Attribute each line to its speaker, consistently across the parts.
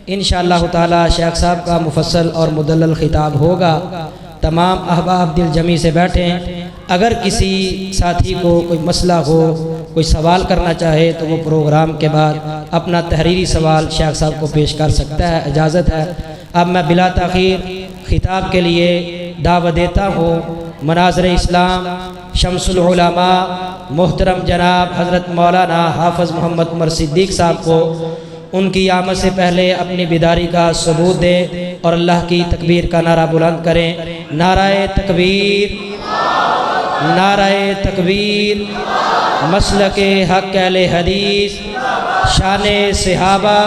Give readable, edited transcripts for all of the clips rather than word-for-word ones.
Speaker 1: इंशाअल्लाह ताला शेख साहब का मुफस्सल और मुदल्लल खिताब होगा। तमाम अहबाब दिल जमी से बैठें। अगर किसी साथी को कोई मसला हो, कोई सवाल करना चाहे तो वो प्रोग्राम के बाद अपना तहरीरी सवाल शेख साहब को पेश कर सकता है, इजाज़त है। अब मैं बिला ताख़ीर खिताब के लिए दावत देता हूँ मनाज़िर इस्लाम शम्सुल उलमा मोहतरम जनाब हज़रत मौलाना हाफ़िज़ मोहम्मद उमर सिद्दीक़ साहब को उनकी आमद से पहले अपनी बिदारी का सबूत दें और अल्लाह की तकबीर का नारा बुलंद करें। नाराए तकबीर, नाराए तकबीर, मसलके हक़ अहले हदीस, शाने सहाबा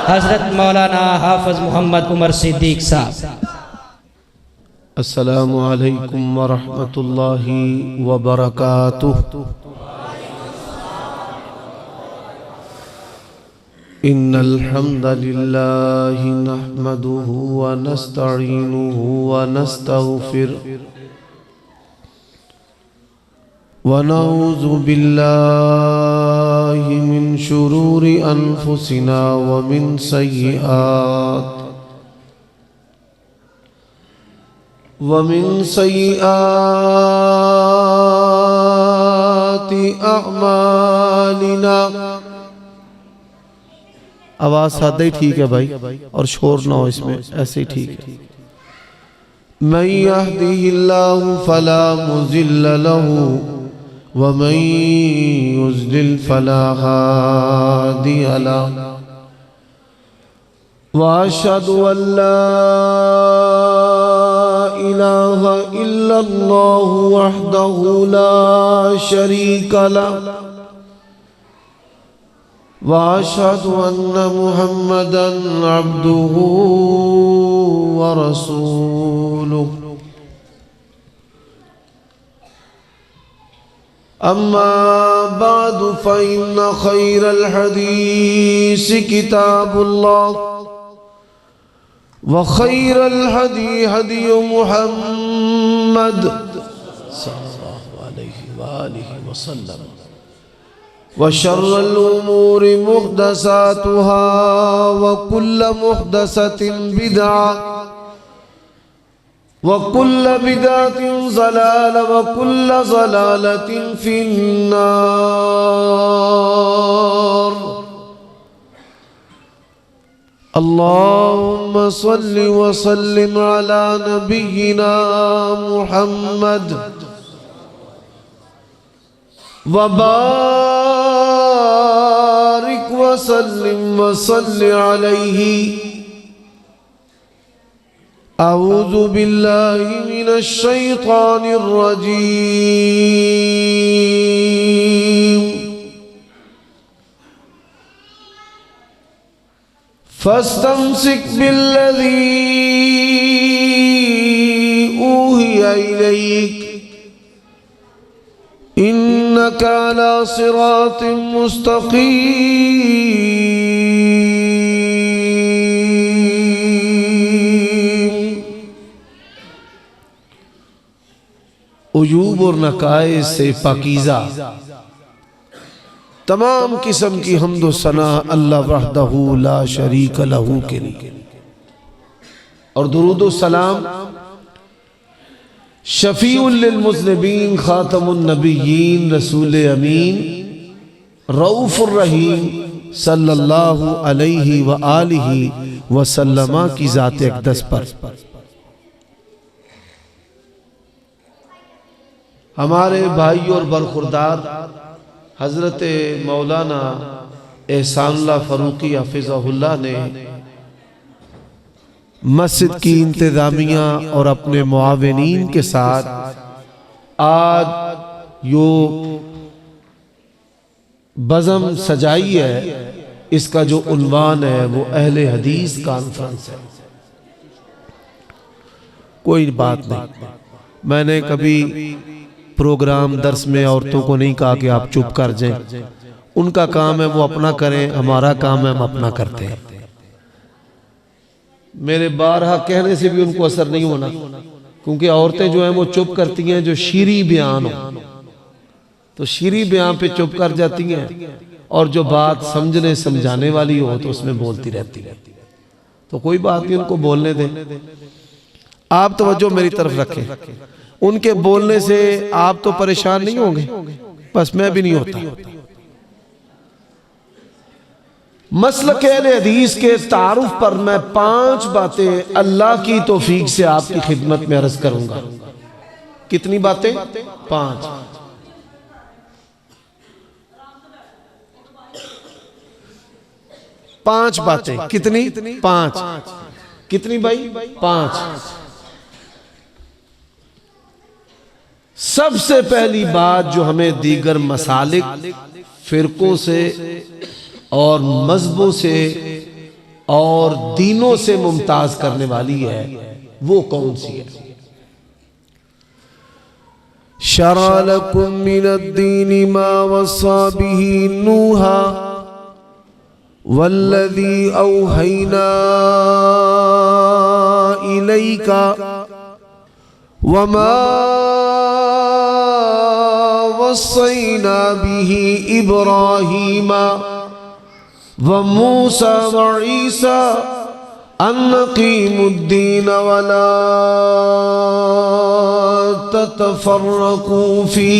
Speaker 1: हज़रत मौलाना हाफ़िज़ मोहम्मद उमर सिद्दीक़ साहब।
Speaker 2: अस्सलामु अलैकुम व रहमतुल्लाहि व बरकातुहू। इन्नल हम्दलिल्लाहि नहमदुहु व नस्तईनुहु व नस्तगफिरुहु व नऊज़ु बिल्लाहि मिन शुरूरि अनफुसिना व मिन सय्यिआति अअमालिना। आवाज़ सादा ही ठीक है भाई, और शोर ना हो इसमें, ऐसे ही ठीक है। मन यहदिहिल्लाहु फला मुज़िल्ल लहू व मन युज़लिल फला हादिय लहू व अशहदु अल्ला इलाहा इल्लल्लाहु वहदहु ला शरीका लहू व अशहदु अन्न मुहम्मदन अब्दुहु व रसूलुहु। अम्मा बादु फ़इन्न खैरल हदीस किताबुल्लाह व खैरल हदी हदी मुहम्मद सल्लल्लाहु अलैहि व आलिहि वसल्लम व शर्रल उमूरि मुहदसातुहा व कुल्ल मुहदसतिन बिदअह व कुल्ल बिदअतिन ज़लालह व कुल्ल ज़लालतिन फिन्नार। अल्लाहुम्मा सल्लि व सल्लिम अला नबिय्यिना मुहम्मद व बारिक व सल्लिम व सल्लि अलैहि। अऊज़ु बिल्लाहि मिनश शैतानिर रजीम। फस्तमसिक बिल्लज़ी ऊहिया इलैक इन्नका अला सिरातिम मुस्तक़ीम। उजूब और नकाए से पाकीज़ा तमाम किस्म की हम्द व सना अल्लाह वहदहू ला शरीक लहू के लिए, और दुरूद व सलाम शफीउल लिल मुज़निबीन खातमुन नबिय्यीन रसूल अमीन रऊफ़ुर रहीम सल्लल्लाहु अलैहि व आलिहि वसल्लम की ज़ात अक़दस पर। हमारे भाई और बरखुरदार हज़रत मौलाना एहसानुल्लाह फ़ारूक़ी हफ़िज़हुल्लाह ने मस्जिद की इंतज़ामिया और अपने मुआविनीन के साथ आज यो बज़म सजाई है, इसका जो उन्वान है वो अहले हदीस कॉन्फ्रेंस है। कोई बात नहीं, मैंने कभी प्रोग्राम दर्स में औरतों को नहीं कहा कि आप चुप कर जाएं, उनका काम है वो अपना करें, हमारा काम है हम अपना करते हैं। मेरे बारहा कहने से भी उनको असर नहीं होना, क्योंकि औरतें जो हैं वो चुप करती हैं जो शीरी बयान हो, तो शीरी बयान पे चुप कर जाती हैं, और जो बात समझने समझाने वाली हो तो उसमें बोलती रहती है। तो कोई बात नहीं, उनको बोलने दें। आप तवज्जो मेरी तरफ रखें, उनके बोलने से आप तो परेशान नहीं होंगे, बस मैं भी नहीं होता। मसलक अहले हदीस के तारुफ पर मैं 5 बातें अल्लाह की तौफीक से आपकी खिदमत में अर्ज करूंगा। कितनी बातें? 5। पांच बातें। कितनी? 5। कितनी भाई? 5। सबसे पहली बात जो हमें दीगर मसालिक, फिरकों से और मजहबों से और दीनों से मुमताज करने वाली है, वो कौन सी है? शरा लकुम मिनद्दीनि मा वस्सा बिही नूहा वल्लज़ी औहैना इलैका वमा वस्सैना बिही इब्राहीमा व मूसा व ईसा अन अक़ीमुद्दीन वला ततफ़र्रक़ू फी।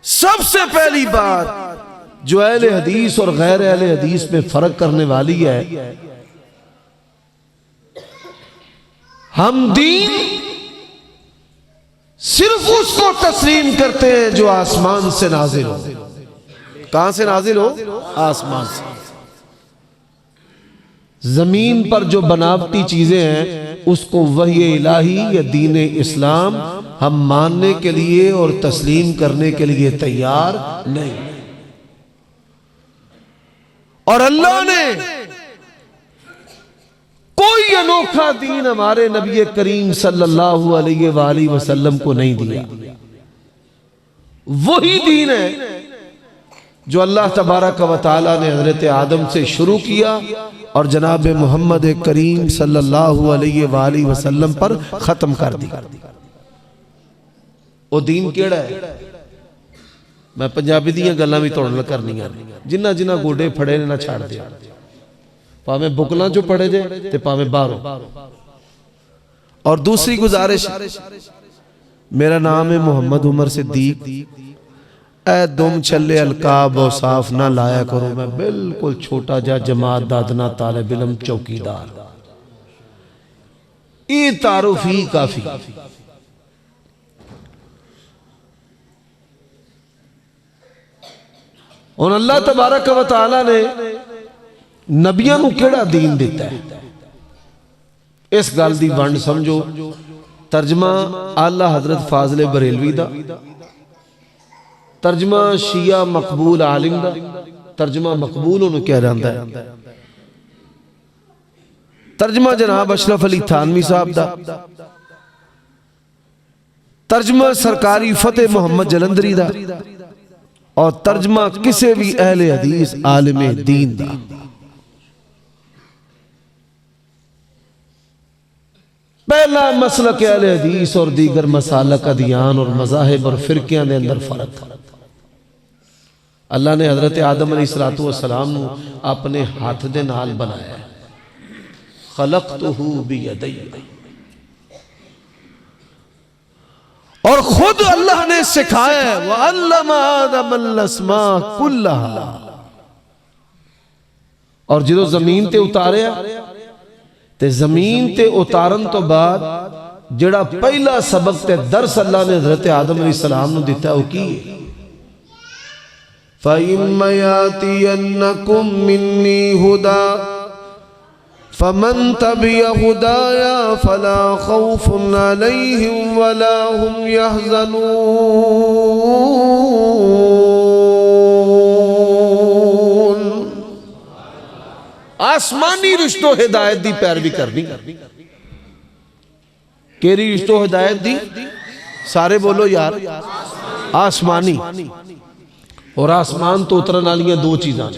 Speaker 2: सबसे पहली बात जो अहले हदीस और गैर अहले हदीस में फर्क करने वाली है, हम दीन सिर्फ उसको तस्लीम करते हैं जो आसमान से नाजिल हो। कहां से नाजिल हो? आसमान से। जमीन पर जो बनावटी चीजें हैं उसको वही इलाही या दीन इस्लाम हम मानने के लिए और तस्लीम करने के लिए तैयार नहीं। और अल्लाह ने कोई अनोखा दीन हमारे नबी करीम सल्लल्लाहु अलैहि वसल्लम को नहीं दिया। वही दीन है जो अल्लाह तबारक व तआला ने हजरत आदम से शुरू किया और जनाब मोहम्मद करीम सल्लल्लाहु अलैहि वसल्लम पर खत्म कर दिया। वो दीन केड़ा है? मैं पंजाबी दियां गल्लां भी तुहाडे नाल करनियां ने। जिन्ना जिन्ना गोडे फड़े ने ना छड़ दे, भावें बुकलां चो पड़े जे ते भावें बाहरों। और दूसरी गुजारिश, मेरा नाम है मोहम्मद उमर सिद्दीक, ए दुम छल्ले अलकाब और साफ ना लाया करो। मैं बिल्कुल छोटा जा जमात दादना तालिब इल्म चौकीदार, ये तारुफ ही काफी। और अल्लाह तबारक व तआला ने नबियां नूं केड़ा दीन दिता है, इस गल दी वंड समझो। तर्जमा आला हजरत फाजले बरेलवी दा, तर्जमा शिया मकबूल आलिम दा, तर्जमा मकबूल उन्होंने कह जाता है, तर्जमा जनाब अशरफ अली थानवी साहब दा, तर्जमा सरकारी फतेह मोहम्मद जलंधरी दा, और तर्जमा किसी भी अहले हदीस आलिम दीन दा। पहला मसलक अहले हदीस और दीगर मसालक अदियान और मज़ाहिब और फिरकियां दे अंदर फर्क था। अल्लाह ने हजरत आदम अलैहिस्सलातु वस्सलाम नू अपने हाथ दे नाल बनाया, खलक़तुहु बियदैया, और खुद अल्लाह ने सिखाया व अल्लमा आदमल अस्मा कुल्लहा। और जो जमीन ते उतारिया ते जमीन ते उतारन तो बाद जड़ा पहला सबक ते दर्स अल्लाह ने हजरत आदम अलैहिस्सलाम नू दिता, वो की फ़इम्मा यातियन्नकुम मिन्नी हुदा फमन तबिअ हुदाया फला खौफुन अलैहिम वला हुम यहज़नून। आसमानी रिश्तों हिदायत दी पैरवी करनी। केरी रिश्तों हिदायत दी? सारे बोलो यार, आसमानी। और आसमान तो उतरन वाली दो चीज़ां,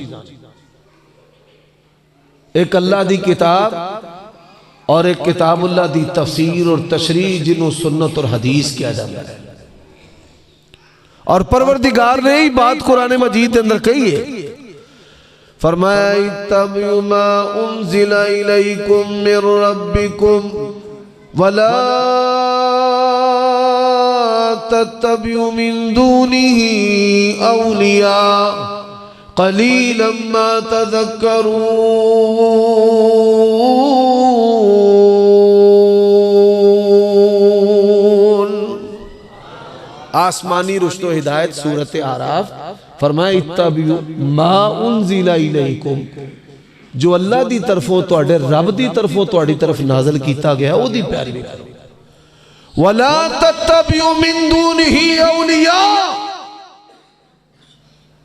Speaker 2: एक अल्लाह दी किताब और एक किताबुल्लाह दी तफसीर और तशरीह, जिन्हों सुन्नत और हदीस किया जाता है। और परवरदिगार ने ही बात कुरान मजीद के अंदर कही है, फरमाया इत्तबिउ मा उन्ज़िला इलैकुम मिर रब्बिकुम वला तत्तबिउ मिन दूनिही औलिया क़लीलन मा तज़क्करून। आसमानी रुश्तो हिदायत सूरत आराफ फरमाया इत्तबिउ मा उन्ज़िला इलैकुम, जो अल्लाह दी तरफों तुहाडे रब दी तरफों तुहाडी तरफ नाज़िल कीता गया ओदी पैरवी करो। वला तत्तबिउ मिन दूनिही औलिया,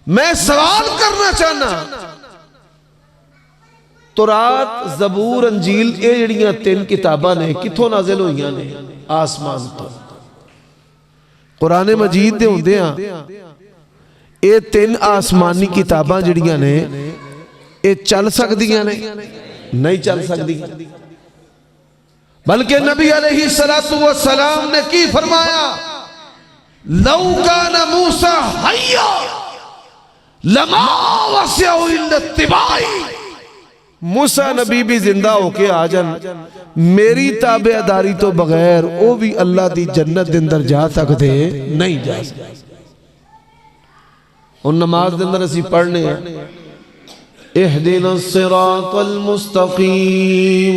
Speaker 2: मैं सवाल करना चाहना तौरात ज़बूर अंजील ये जड़ियां तीन किताबां ने कित्थों नाज़िल होईयां ने? आसमान तो। कुरान मजीद दे हुंदियां ये तीन आसमानी किताबां जड़ियां ने ये चल सकदियां ने? नहीं चल सकदियां। बल्कि नबी अलैहिस्सलातु वस्सलाम ने की फरमाया, लौ काना मूसा हय्या लमा वस्यहु इल्ला इत्तिबाई। मूसा नबी भी जिंदा होके आ जान, मेरी ताबेदारी तो बगैर वो भी अल्लाह दी जन्नत दे अंदर जा सकते नहीं जा सकते। और नमाज दे अंदर असीं पढ़ने इहदिना सिरातल मुस्तकीम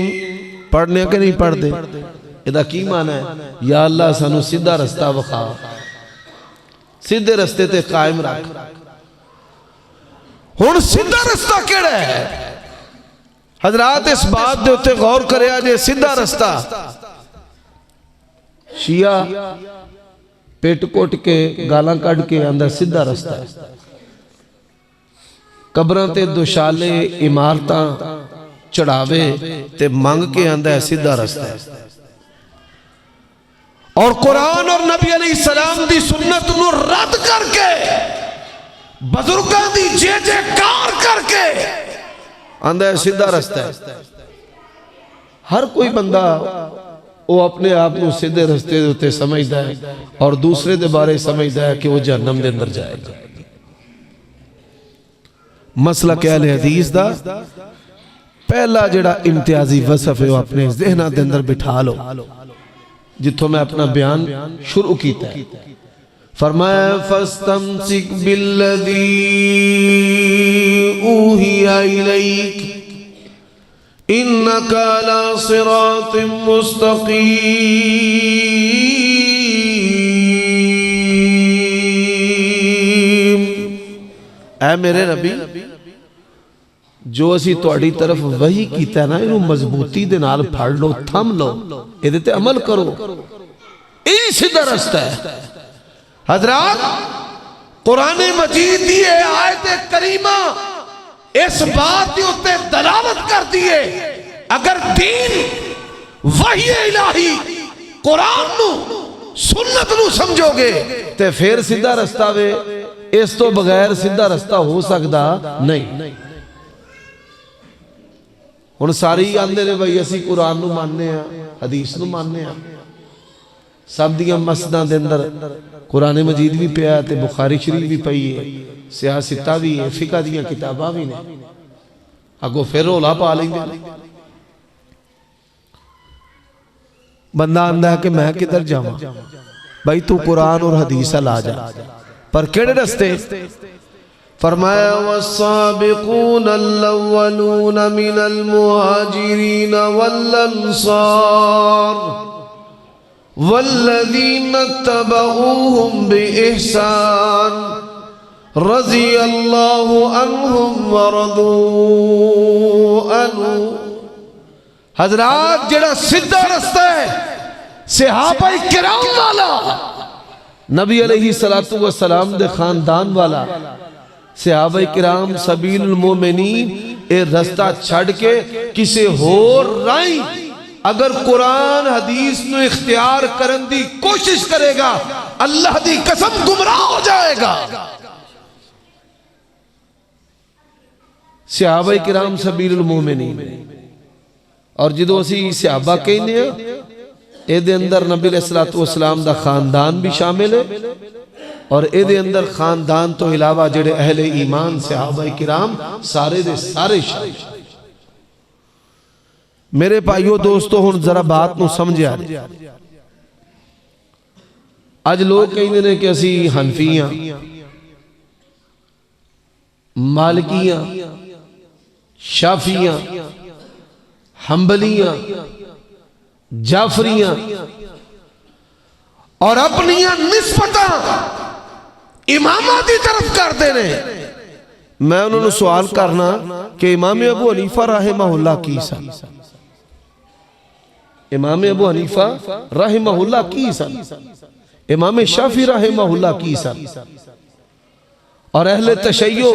Speaker 2: पढ़ने के नहीं पढ़ते? इहदा की माना है? या अल्लाह सानू सीधा रास्ता विखा, सीधे रास्ते ते कायम रख। हुण सीधा रास्ता केड़ा है? हजरात इस बात दे उत्ते गौर करिया जे सीधा रास्ता शिया पेट कोट के गालां कढ़ के आंदा सीधा रास्ता है। कब्रां ते दुशाले इमारतां चढ़ावे ते मंग के आंदा है सीधा रास्ता है। और कुरान और नबी अलैहिस्सलाम दी सुन्नत नूं रद्द करके बुजुर्गां दी जे कार करके आंदा है सीधा रास्ता है। हर कोई बंदा वो अपने आप को सीधे रास्ते दे उत्ते समझदा है और दूसरे दे बारे समझदा है कि वो जहन्नम दे अंदर जाएगा। मसला क्या है? हदीस दा पहला जड़ा इम्तियाजी वसफ है वो अपने ज़हना दे अंदर बिठा लो, जिथों मैं अपना बयान शुरू कीता है। फरमाया फस्तमसिक बिल्लज़ी ऊहिया इलैक इन्नका अला सिरातिम मुस्तकीम। ऐ मेरे नबी, जो असी तुहाडी तरफ वही कीता ना, इनू मजबूती दे नाल फड़ लो, थम लो, इहदे ते अमल करो, यही सीधा रास्ता है। हजरात, कुरान मजीद दी आयत करीमा इस बात के उत्ते दलालत करती है, अगर दीन वही इलाही कुरान नू सुन्नत नू समझोगे ते फिर सीधा रास्ता वे, इस तो बगैर सीधा रास्ता हो सकता नहीं। हुण सारे ही आंदे ने भाई असी कुरान नू मानने आ, हदीस नू मानने आ। सब दियां मस्जिदां दे अंदर कुरान मजीद भी पिया ते बुखारी शरीफ भी पई है, सियासता भी है, फिका दियां किताबां भी ने। अगो फिर रौला पा लेंगे। बंदा आंदा है कि मैं किधर जावां? भाई तू कुरान और हदीस ला जा, पर केड़े रास्ते? फरमाया वस्साबिकून अल-अव्वलून मिनल मुहाजिरीन वल अंसार वल्लज़ीना तबऊहुम बिइहसान रज़ियल्लाहु अन्हुम व रदू अन्हु। हजरात, जेड़ा सीधा रास्ता है सहाबाए किराम वाला, नबी अलैहिस्सलातु वस्सलाम दे खानदान वाला, सहाबाए किराम सबीलुल मोमिनीन, ए रास्ता छड़ के किसी होर राही अगर कुरान हदीस नू इख्तियार करन दी कोशिश करेगा, अल्लाह दी कसम गुमराह हो जाएगा। सहाबाए किराम सबीलुल मोमिनीन, और जदों असी सहाबा कहने ਇਹਦੇ अंदर नबी अलैहिस्सलाम दा खानदान भी शामिल है और ਇਹਦੇ अंदर खानदान तो इलावा जेड़े अहले ईमान सहाबा किराम सारे दे सारे शामिल। मेरे भाइयों दोस्तों हुण जरा बात नूं समझिया। अज लोग कहते हैं कि असी हनफियां मालिकियां शाफियां हंबलियां जाफरियां और अपनियां निस्बतां इमामां दी तरफ करते हैं। मैं उन्होंने सवाल करना कि इमाम अबू हनीफा रहमहुल्लाह की सन, इमाम अबू हनीफा रहमहुल्लाह की सन, इमाम शाफी रहमहुल्लाह की सन और अहले तशय्यो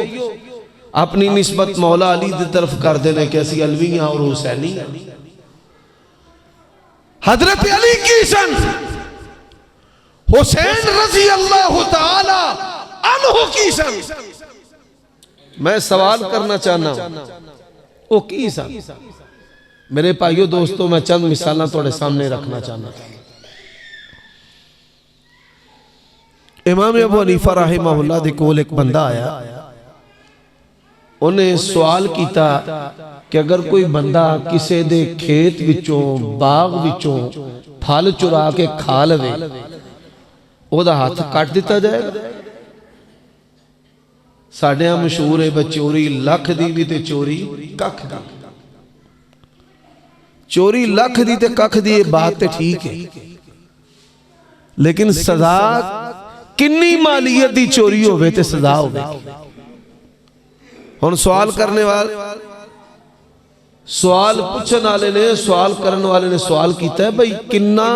Speaker 2: अपनी निस्बत मौला अली की तरफ करते हैं कि असी अलवी और हुसैनी। हजरत अली की सन, हुसैन रजी अल्लाह तआला अन्हु की सन। मैं सवाल करना चाहना वो की सन। मेरे भाइयों दोस्तों मैं चंद मिसाल थोड़े सामने रखना चाहना। इमाम अबू हनीफा रहमहुल्लाह दे कोल एक बंदा आया, उन्हें सवाल किया कि अगर कोई बंदा किसी दे खेत विचों बाग विचों फल चुरा के खा लवे ओदा हाथ कट दिता जाएगा। साढ़े मशहूर है चोरी लख दी भी ते चोरी कख दी। चोरी लख दी ते कख दी बात ते ठीक है, लेकिन सजा किन्नी मालियत दी चोरी होवे ते सजा होवे। हुण सवाल करने वाले सवाल पूछने वाले ने सवाल करने वाले ने सवाल किया है भाई किन्ना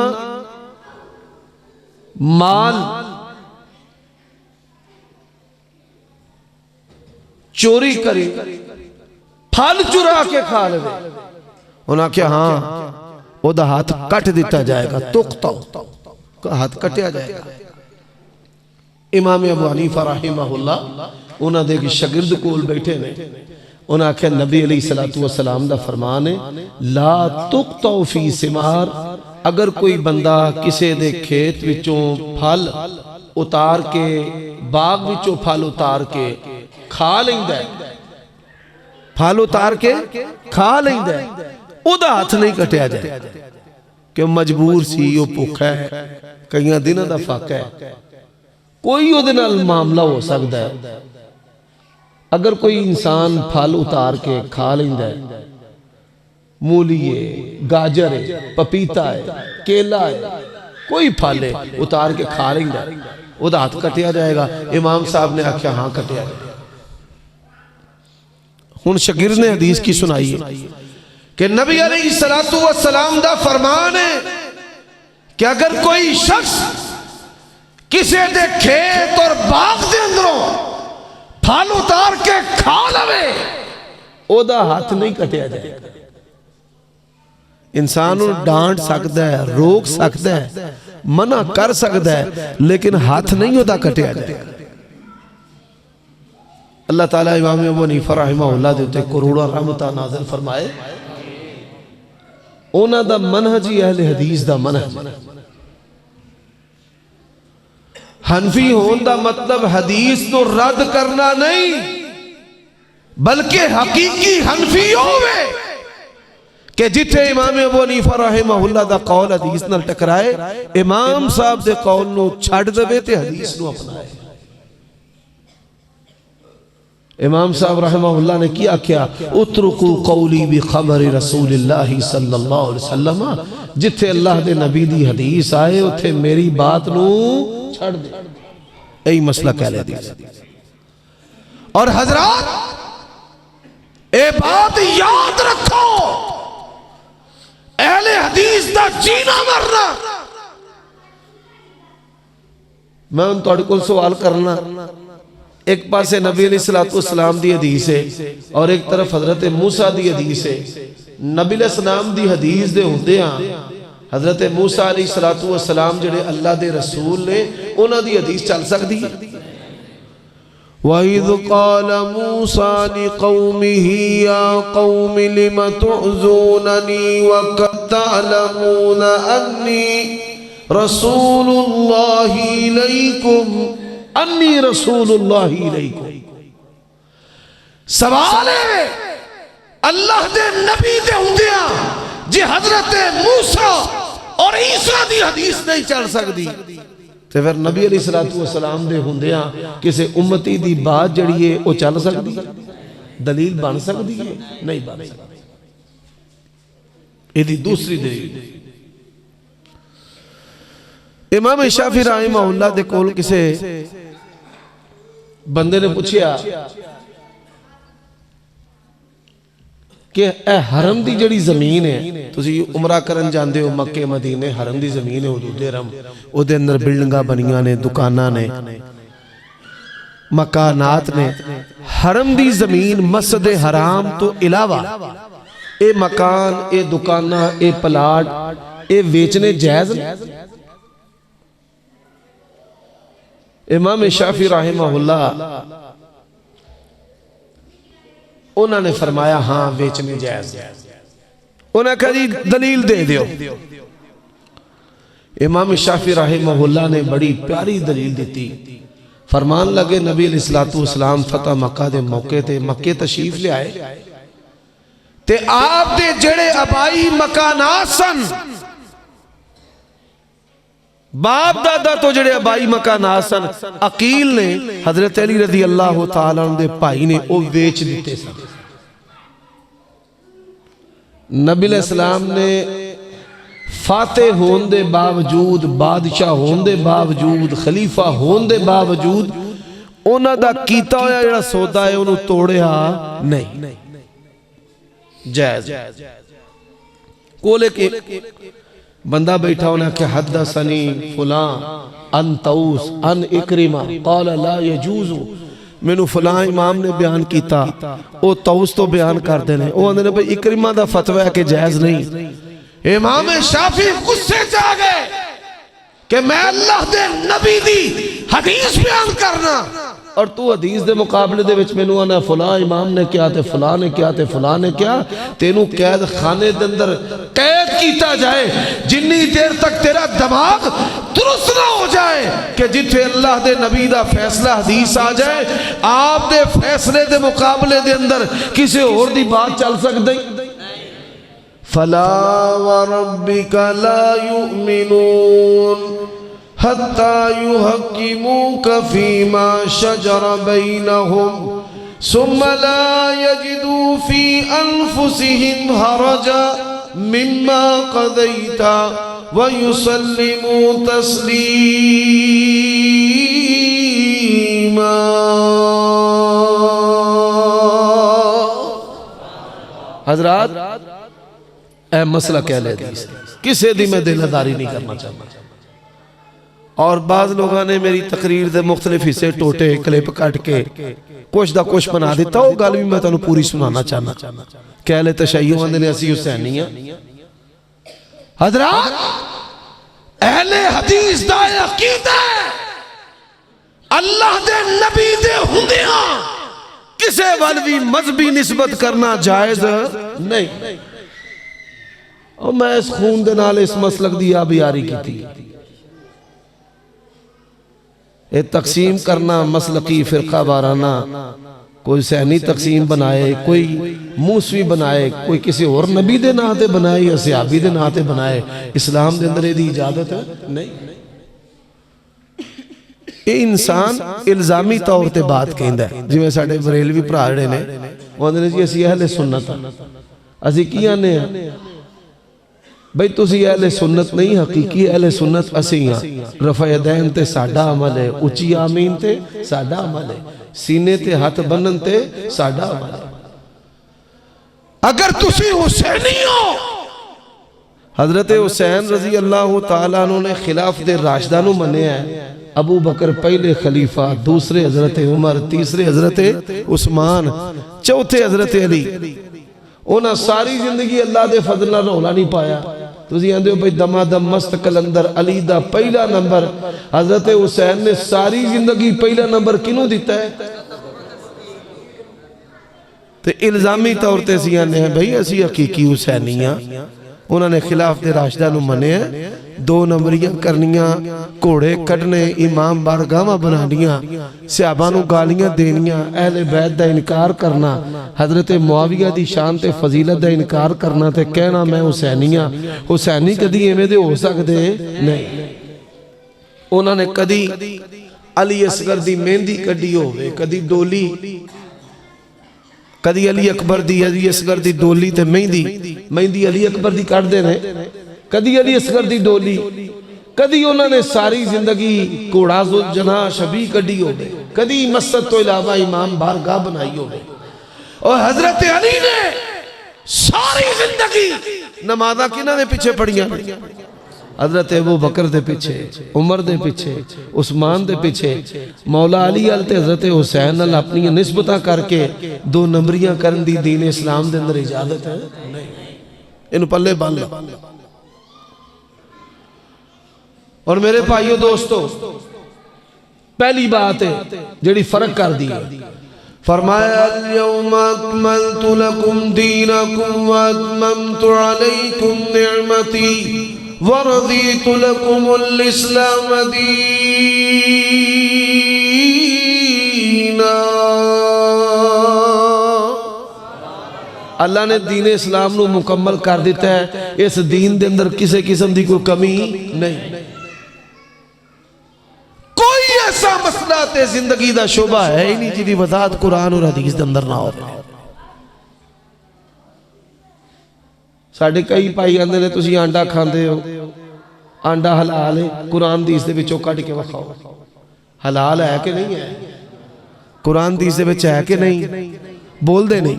Speaker 2: माल चोरी करे फल चुरा के खा ले। उन्हें आख्या हाँ ओदा हाथ कट दिता जाएगा, तुकता हाथ कटिया जाएगा। इमाम अबू हनीफा रहमहुल्लाह उन्हां दे शागिर्द कोल बैठे ने, उन्हें आख्या नबी अलैहिस्सलातु वस्सलाम दा फरमान है ला तुकता फी सिमार। अगर कोई बंदा किसी दे खेत विचों फल उतार के बाग विचों फल उतार के खा लैंदा है, फल उतार के खा लैंदा है, ओदा हाथ नहीं कटिया जाए कि मजबूर सी वो भुखा है, कई दिनों का फाका है, कोई उहदे नाल मामला हो सकता है। अगर कोई इंसान फल उतार के खा लेंदा है, मूली है, गाजर है, पपीता है, केला है, कोई फल है उतार के खा लेंदा है, ओदा हाथ कटिया जाएगा। इमाम साहब ने आख्या हाँ कटिया जाएगा। हुण शागिर्द ने हदीस की सुनाई है कि नबी अलैहिस्सलातु वस्सलाम दा फरमान है कि अगर कोई शख्स किसी दे खेत और बाग दे अंदरों फल उतार के खा लवे ओदा हाथ नहीं कटिया जाएगा। इंसान डांट सकता है, रोक सकता है, मना कर सकता है, लेकिन हाथ नहीं ओदा कटिया जाएगा। अल्लाह ताला इमाम अबू हनीफा रहमहुल्लाह दे उत्ते करोड़ों रहमतां नाज़िल फरमाए। उन्हां दा मनहज ही अहले हदीस दा मनहज। हनफी होने का मतलब हदीस को रद्द करना नहीं, बल्कि हकीकी हनफी होवे कि जिथे इमाम अबू हनीफा रहमहुल्लाह दा कौल हदीस नाल टकराए इमाम साहब दे कौल नूं छड्ड देवे ते हदीस नूं अपनाए। इमाम साहब रहमहुल्लाह ने क्या आख्या उतरुकू कौली बि खबरी रसूलिल्लाह सल्लल्लाहु अलैहि वसल्लम। जिथे अल्लाह दे नबी दी हदीस आए उथे मेरी बात नूं छड़ दे। यही मसला कह ले। और हजरात ए बात याद रखो, अहले हदीस दा जीना मरना। मैं उन तुहाडे कोल सवाल करना, एक पासे नबी अलैहिस्सलातु वस्सलाम दी हदीस है और एक तरफ हजरत मूसा दी हदीस है। नबी अलैहिस्सलाम दी हदीस दे हुंदियां हजरत मूसा अलैहिस्सलातु वस्सलाम जिहड़े अल्लाह दे रसूल ने उन्हां दी हदीस चल सकदी है। वइज़ क़ाल मूसा लिक़ौमिही या क़ौमि लिम तुअज़ूननी वक़द तअलमून अन्नी रसूलुल्लाहि इलैकुम अन्नी रसूलुल्लाहि इलैकुम। सवाल है अल्लाह दे नबी दे हुंदियां जे हजरत मूसा और ईसा दी हदीस नहीं चल सकती ते फिर नबी अलैहिस्सलातु वस्सलाम दे हुंदियां किसी उम्मती दी बात जड़ी है वो चल सकती, दलील बन सकती है? नहीं बन सकती। इहदी दूसरी दलील इमाम शाफी रहमहुल्लाह दे कोल किसे बंदे ने पूछया कि हरम की जिहड़ी जमीन है, तुसी उमरा करन जांदे हो मक्के मदीने, हरम की जमीन है हुदूद हरम, उहदे अंदर बिल्डिंगां बनियां ने, दुकानां ने, मकानात ने। हरम की जमीन मस्जिद हराम तो इलावा ए मकान, ए दुकानां, ए प्लाट ए वेचने जायज ने? इमाम शाफी रहमहुल्लाह उन्होंने फरमाया हाँ बेचने जायज। उन्हें कहा जी दलील दे दियो। इमाम शाफी रहमहुल्लाह ने बड़ी प्यारी दलील दी। फरमान लगे नबी अलैहिस्सलातु वस्सलाम फतह मक्का दे मौके ते मक्के तशरीफ ले आए ते आप दे जेड़े आबाई मकानात सन, बाप दादा तो जेड़े आबाई मकानात सन, अकील ने हजरत अली रज़ी अल्लाह तआला अन्हु दे भाई ने वो बेच दिते सन। नबी अलैहिस्सलाम ने फातेह होने दे बावजूद, बादशाह होने दे बावजूद, खलीफा होने दे बावजूद उन्हां दा कीता होया जेड़ा सौदा है उन्होंने तोड़िया नहीं, जायज। कोले के बंदा बैठा उन्हें आख्या हद्दसनी फुलां अन तऊस अन इकरिमा क़ाल ला यजूज़ु, मैनू फलां इमाम ने बयान किया, वो तऊस तो बयान करते हैं, वो आंदे ने भाई इकरिमा दा फतवा है कि जायज नहीं। इमाम शाफी गुस्से च आ गए कि मैं अल्लाह दे नबी दी हदीस बयान करना और तू हदीस दे मुकाबले दे विच मैनू आना फलां इमाम ने क्या ते फलां ने क्या ते फलां ने क्या। तेनू कैद खाने दे अंदर कैद किया जाए जिन्नी देर तक तेरा दिमाग दुरुस्त ना हो जाए कि जिथे अल्लाह दे नबी दा फैसला हदीस आ जाए, आप दे फैसले दे मुकाबले दे अंदर किसी और दी बात चल सकती। फला व रब्बिका ला युमिनून हत्ता युहक्किमूका फीमा शजर बैनहुम सुम्मा ला यजिदू फी अनफुसिहिम हरजा मिम्मा क़दैता व युसल्लिमू तस्लीमा। हजरात ए मसला कह ले किसी दी मैं दिलदारी नहीं करना चाहता। और बाज़ लोगों ने मेरी तकरीर के मुख्तलिफ हिस्से टोटे क्लिप कट के कुछ दा कुछ बना दिता, वो गल भी मैं तुहानू पूरी सुनाना चाहना। कह ले तशय्युअ आंदे ने असीं हुसैनी हां। हज़रात अहले हदीस दा अकीदा है अल्लाह दे नबी दे हुंदियां किसे वल भी मजहबी निस्बत करना जायज नहीं। और मैं इस खून दे नाल इस मसलक दी आबियारी की। ये तकसीम करना मसलकी फिरका वाराना, कोई सैनी तकसीम बनाए, कोई मूसवी बनाए, कोई किसी और नबी दे नां ते बनाए या सहाबी दे नां ते बनाए, इस्लाम दे अंदर इहदी इजाजत नहीं। ये इंसान इल्जामी तौर ते बात कहंदा है। जिवें साडे बरेलवी भरा जिहड़े ने वो आंदे ने जी असीं अहले सुन्नत हां। असीं की आने हां भाई तुसी अहले सुन्नत नहीं, हकीकी अहले सुन्नत असीं हां। रफ़ा यदैन ते साडा अमल है, उची आमीन ते साडा अमल है, सीने ते हाथ बन्नन ते साडा अमल है। अगर तुसी हुसैनी हो, हजरत हुसैन रजी अल्लाह तआला अन्हु ने खिलाफत राशिदा नूं मन्निया है। अबू बकर पहले खलीफा, दूसरे हजरत उमर, तीसरे हजरत उस्मान, चौथे हजरत अली। उन्हें सारी जिंदगी अल्लाह के फजल नाल रौला नहीं पाया। तुसीं आंदे हो भाई दमादम मस्त कलंदर अली दा पहला नंबर। हजरत हुसैन ने सारी जिंदगी पहला नंबर किनू दिता है? तो इल्जामी तौर पर असीं आने हैं बई असीं हकीकी हुसैनी हाँ। उन्होंने खिलाफ दे राशिदा नूं मन्निया, 2 नंबरियां करनियां, घोड़े कढ़ने, इमाम बारगावां बनानियां, सहाबा नूं गालियां देनियां, अहले बैत दा इनकार करना, हजरत मुआविया दी शान ते फजीलत दा इनकार करना ते कहना मैं हुसैनी हाँ। हुसैनी कदी इवें दे हो सकदे नहीं। उन्होंने कदी अली असगर दी मेहंदी कढ़ी होवे, कदी डोली, कदी अली अकबर दी अली असगर दी डोली ते मेहंदी, मेहंदी अली अकबर दी कढ़दे ने, कदी अली असगर दी डोली, कदी उन्होंने सारी जिंदगी घोड़ा जुल जना शबी कढ़ी होवे, कदी मस्जिद तो इलावा इमाम बारगाह बनाई होवे। और हजरत अली ने सारी जिंदगी नमाज़ां किन्हां दे पिछे पढ़ियां? हजरत अबू बकर दे पिछे, उमर दे पिछे, उस्मान दे पिछे, मौला अली अल ते हजरत हुसैन अल अपनी निस्बतां करके 2 नंबरियां करन दी दीन इस्लाम दे अंदर इजाजत है नहीं। इन्हूं पल्ले बन लो। और मेरे भाइयों दोस्तों, पहली बात है जिहड़ी फर्क कर दी है, फरमाया अल-यौमा अकमलतु लकुम दीनकुम व अतममतु अलैकुम निअमती वरदीतु लकुमुल इस्लाम दीना। अल्लाह ने दीन इस्लाम नूं मुकम्मल कर दिता है। इस दीन दे अंदर किसी किस्म की कोई कमी नहीं। कोई ऐसा मसला ते जिंदगी का शोभा है ही नहीं जिहदी वजाहत कुरान और हदीस के अंदर ना हो। साडे कई भाई आंदे ने तुसीं आंडा खांदे हो, आंडा हलाल है, कुरान हदीस दे विचों कढ के विखाओ। हलाल है कि नहीं है? कुरान हदीस दे विच है कि नहीं? बोलदे नहीं।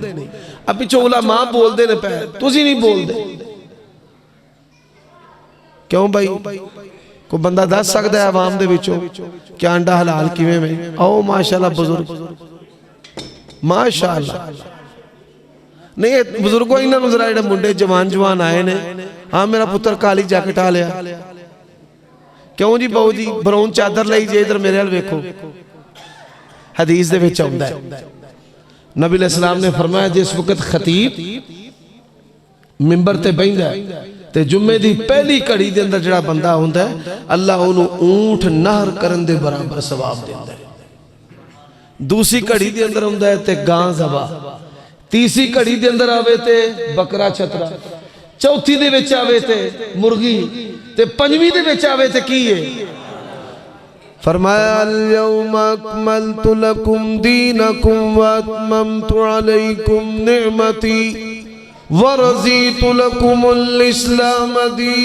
Speaker 2: अब पिछों उलमा बोलदे ने पै, तुसीं नहीं बोलदे क्यों भाई? कोई बंदा दस सकता है आवाम दे विचों कि आंडा हलाल किवें में? आओ माशाअल्लाह बुजुर्ग, माशाअल्लाह। नहीं बुजुर्गों, इन्होंने जरा जो मुंडे जवान जवान आए ने, हाँ मेरा पुत्र काली जैकेट आ लिया, क्यों जी बहु जी ब्राउन चादर लाई जे, इधर मेरे हाल वेखो। हदीस दे विच आउंदा है, नबी अलैहिस्सलाम ने फरमाया जिस वक्त खतीब मिंबर ते बहिंदा है ते जुम्मे दी पहली घड़ी दे अंदर जिहड़ा बंदा हुंदा है, अल्लाह उहनूं ऊंट नहर करन दे बराबर सवाब दिंदा है। दूसरी घड़ी दे अंदर हुंदा है ते गां ज़बा, तीसरी घड़ी दे अंदर आवे ते बकरा छतरा, चौथी दे विच आवे ते मुर्गी, ते पंजवीं दे विच आवे ते की है? फरमाया अल-यौमा अकमलतु लकुम दीनकुम व अतममतु अलैकुम निअमती व रज़ीतु लकुमुल इस्लाम दीना।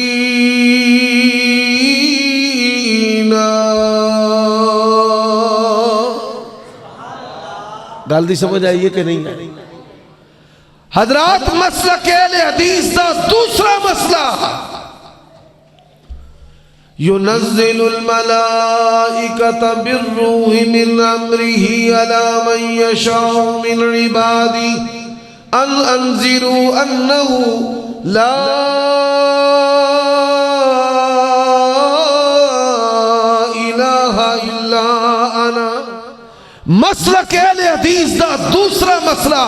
Speaker 2: गल दी समझ आई है कि नहीं? हजरात, मसला अहले हदीस दा दूसरा मसला, युनज़्ज़िलुल मलाइकता बिर्रूहि मिन अम्रिही अला मन यशाउ मिन इबादी अन अंज़िरू अन्नहु ला इलाहा इल्ला अना। मसला अहले हदीस दा दूसरा मसला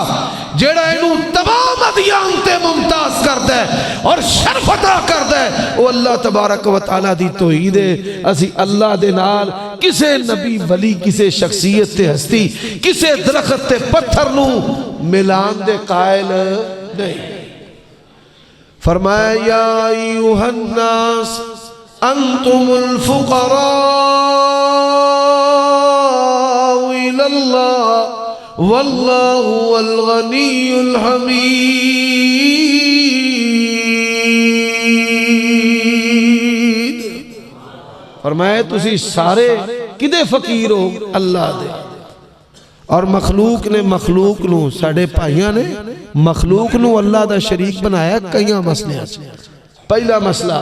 Speaker 2: जेड़ा इनू तमाम अदियान ते मुमताज करदा है और शर्फ अता करदा है, वो अल्लाह तबारक व तआला दी तौहीद है। असी अल्लाह दे नाल किसे नबी वली, किसे शख्सियत ते हस्ती, किसे दरख्त ते पत्थर नू मिलान दे कायल नहीं। फरमाया या अय्युहन नास अंतुमुल फुकरा इलल्लाह वल्लाहु वल गनियुल हमीद। फरमाया तुसी सारे किदे फकीर हो? अल्लाह दे। और मखलूक ने मखलूक नू, साडे भाइयां ने मखलूक नू अल्लाह दा शरीक बनाया कई मसलियां। पहला मसला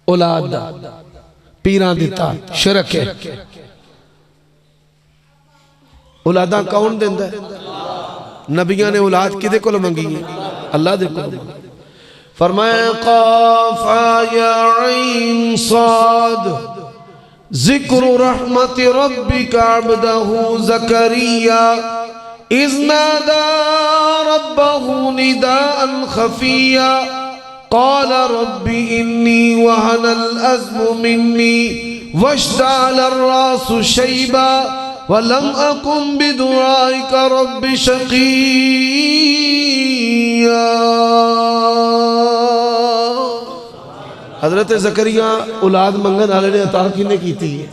Speaker 2: औलाद दा, पीरां दिता शिरक है। औलादा कौन देंदा है? नबियां ने औलाद किदे कोल मंगी है? अल्लाह दे कोल। फरमाया क़ाफ या ऐन साद ज़िक्र रहमत रब्बिका अब्दहु ज़करिया इज़ नादा रब्बहू निदाअन खफिया क़ाल रब्बी इन्नी वहनल अज़्मु मिन्नी वश्तअल अर्रासु शैबा वलम अकुम बिदुआइका रब्बि शक़िय्या। हज़रत ज़करिया औलाद मंगन वाले ने अता किने कीती है?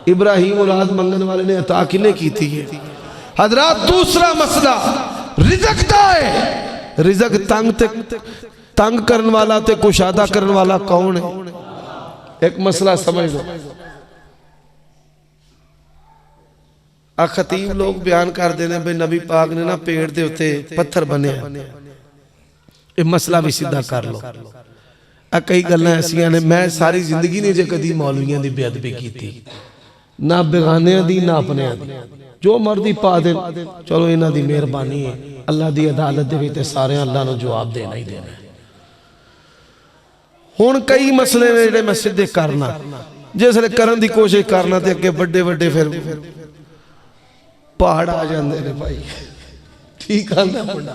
Speaker 2: इब्राहिम औलाद मंगन वाले ने अता किने कीती है? हज़रात दूसरा मसला रिज़्क़ दा है। रिज़्क़ तंग करने वाला ते कुशादा करने वाला कौन है? एक मसला समझ लो। खतीब लोग बयान कर देने भाई नबी पाक ने ना पेड़ दे उत्ते पत्थर बने, ये मसला भी सीधा कर लो। कई गल्लां ऐसियां ने, मैं सारी जिंदगी ने जे कदी मौलवियां दी बेअदबी कीती ना बेगानियां दी ना अपने दी, जो मर्जी पा दे, चलो इन्हां दी मेहरबानी है, अल्लाह दी अदालत दे विच सारे अल्लाह नूं जवाब देना ही देना। हुण कई मसले ने जिहड़े मैं सीधे करना, जिसले करन दी कोशिश करना ते अगे वड्डे वड्डे फिर पहाड़ आ जाते हैं भाई। ठीक आंदा मुंडा।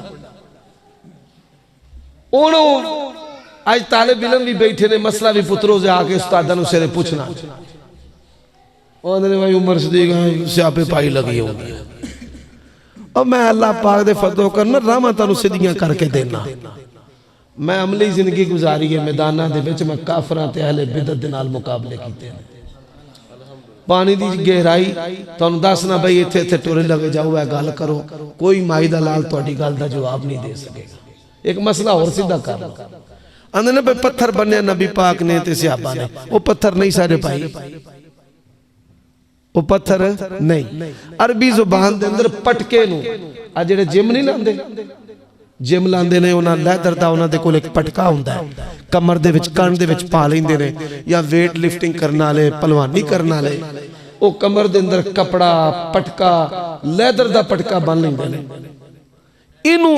Speaker 2: अज तालिब इल्म भी बैठे ने, मसला भी पुत्रो से आके उस्तादा नूं सिरे पूछना, उन्होंने भाई उमर सदीक स्यापे पाई लगी होगी। और मैं अल्लाह पाक दे फजल करना रामा तुहानूं सीधियां करके देना। मैं अमली जिंदगी गुजारी है, मैदाना दे विच मैं काफरां ते अहले बिदअत दे नाल मुकाबले कीते हैं। पानी की गहराई तुहानूं दसना भाई इत्थे इत्थे टुरे लगे जाओ, है गल करो, कोई माई दा लाल तुहाडी गल दा जवाब नहीं दे सकेगा। एक मसला और सीधा कर लो। आंदे ने भाई पत्थर बने नबी पाक ने ते सहाबा ने, वो पत्थर नहीं सारे भाई, वो पत्थर नहीं। अरबी जुबान दे अंदर पटके नूं आ जिहड़े जिम नहीं लांदे, जिम लांदे ने, उन्हां लैदर दा उन्हां दे कोल एक पटका हुंदा है, कमर दे विच कंध दे विच पा लैंदे ने, या वेट लिफ्टिंग करने वाले पहलवानी करने वाले वो कमर दे अंदर कपड़ा पटका लैदर दा पटका बन लैंदे ने। इनू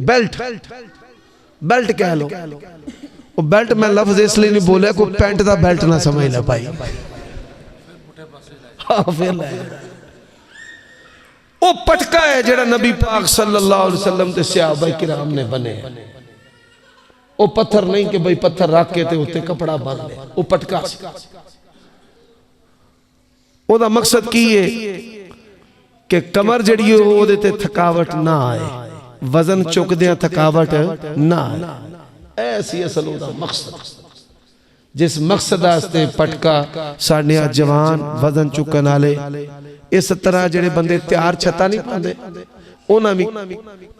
Speaker 2: बेल्ट बेल्ट कह लो। वो बेल्ट मैं लफ्ज इसलिए नहीं बोलिया कोई पैंट दा बेल्ट ना समझ ले भाई। हाँ फिर वो पटका है जेड़ा नबी पाक सल्लल्लाहु अलैहि वसल्लम ते सहाबा किराम ने बने। वो पत्थर नहीं कि भाई पत्थर रख के ते उत्ते कपड़ा बन ले, वो पटका। ओदा मकसद की है कि कमर जड़ी ओदे ते थकावट ना आए, वजन चुकदियां थकावट ना आए, ऐसी असल ओदा मकसद। जिस मकसद वास्ते पटका साडे जवान वजन चुकन वाले इस तरह जेडे बंदे तैयार छत्ता नहीं पाते, उन्हां भी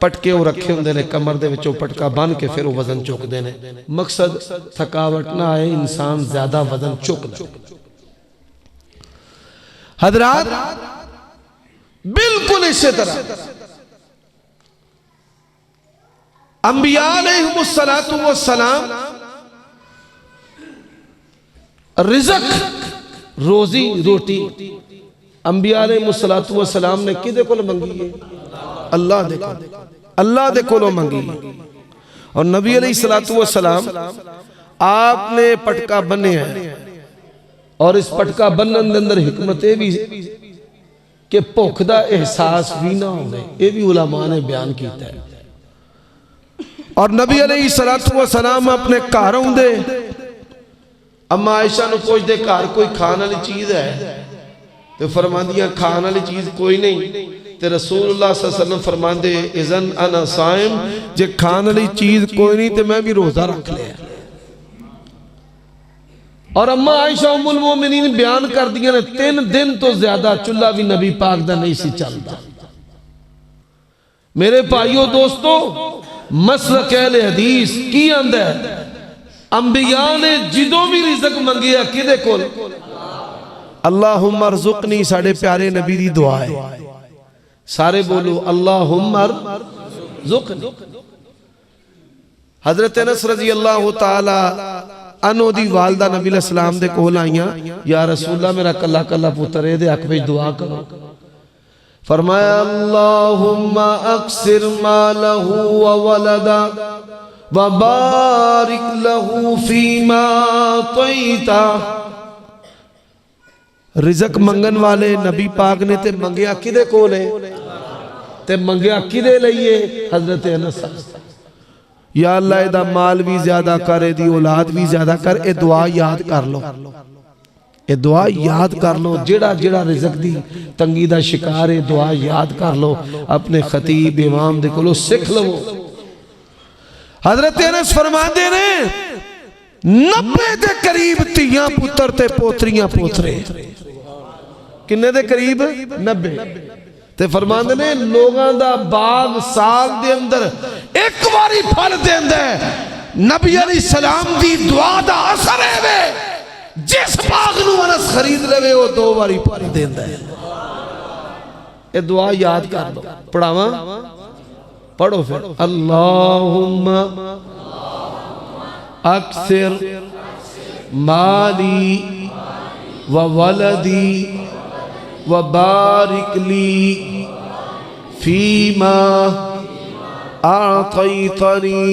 Speaker 2: पटके वो रखे होंदे ने, कमर दे विचों पटका बन के फिर वो वजन चुकते हैं। मकसद थकावट ना आए, इंसान ज्यादा वजन चुक ले। हजरात बिल्कुल इसी तरह अंबिया अलैहिमुस्सलातु वस्सलाम रिज़्क़ रोजी रोटी अंबिया अलैहिमुस्सलातु वस्सलाम ने किदे कोल मंगी है? अल्लाह दे कोल, अल्लाह दे कोलों मंगी। और नबी अलैहिस्सलातु वस्सलाम आपने पटका बने है, और इस पटका बनने के अंदर हिकमत ये भी कि भुख का एहसास भी ना हो, ये भी उलमा ने बयान किया है। और नबी अलैहिस्सलातु वस्सलाम अपने घर आउंदे, अम्मा आयशा नूं पुछदे घर कोई खाने वाली चीज है, तो फरमांदियां खाने वाली चीज कोई नहीं। ते रसूलुल्लाह सल्लल्लाहु अलैहि वसल्लम फरमांदे इज़न अना साइम, जे खाने वाली चीज कोई नहीं तो मैं भी रोजा रख लिया। और अम्मा आयशा उम्मुल मोमिनीन बयान कर दिया ने 3 दिन तो ज्यादा चूल्हा भी नबी पाक दा नहीं सी चलता। मेरे भाइयों दोस्तों, मसलक अहले हदीस की आंदा है, अंबिया ने जिदों भी रिज़्क़ मंगिया किदे कोल? अल्लाहुम्मा अर्ज़ुक़नी, साडे प्यारे नबी दी दुआ है। सारे बोलो अल्लाहुम्मा अर्ज़ुक़नी। हज़रत अनस रज़ी अल्लाह तआला अनो दी वालदा नबी अलैहिस्सलाम दे कोल आईयां, या रसूलल्लाह मेरा कल्ला कल्ला पुत्र ए दे हक विच दुआ करो। फरमाया अल्लाहुम्मा अक्सिर मालहू व वलदा व बारिक लहू फीमा तईता। रिजक मंगन वाले नबी पाक ने ते मंगया किदे कोल है ते मंगया किदे लईए हजरत अनस या अल्लाह एदा माल भी ज्यादा कर एदी औलाद भी ज्यादा कर। ए दुआ याद कर लो, ये दुआ याद कर लो। जेड़ा जेड़ा रिजक दी तंगी दा शिकार है दुआ याद कर लो, अपने खतीब इमाम दे कोलों सीख लो। हजरत अनस फरमांदे ने 90 दे करीब तियां पुत्र ते पोतरियां पोतरे। किन्ने दे करीब 90। ते फरमांदे ने लोगां दा बाग साल दे अंदर एक बारी फल देंदा है। नबी अलैहि सलाम दी दुआ दा असर है वे जिस बाग नू अनस खरीद लवे वो 2 बारी फल देंदा है। ये दुआ याद कर लो। पढ़ावा पढ़ो फिर। अल्लाहुम्मा अक्सिर माली व वलदी व बारिक ली फीमा आतैतनी।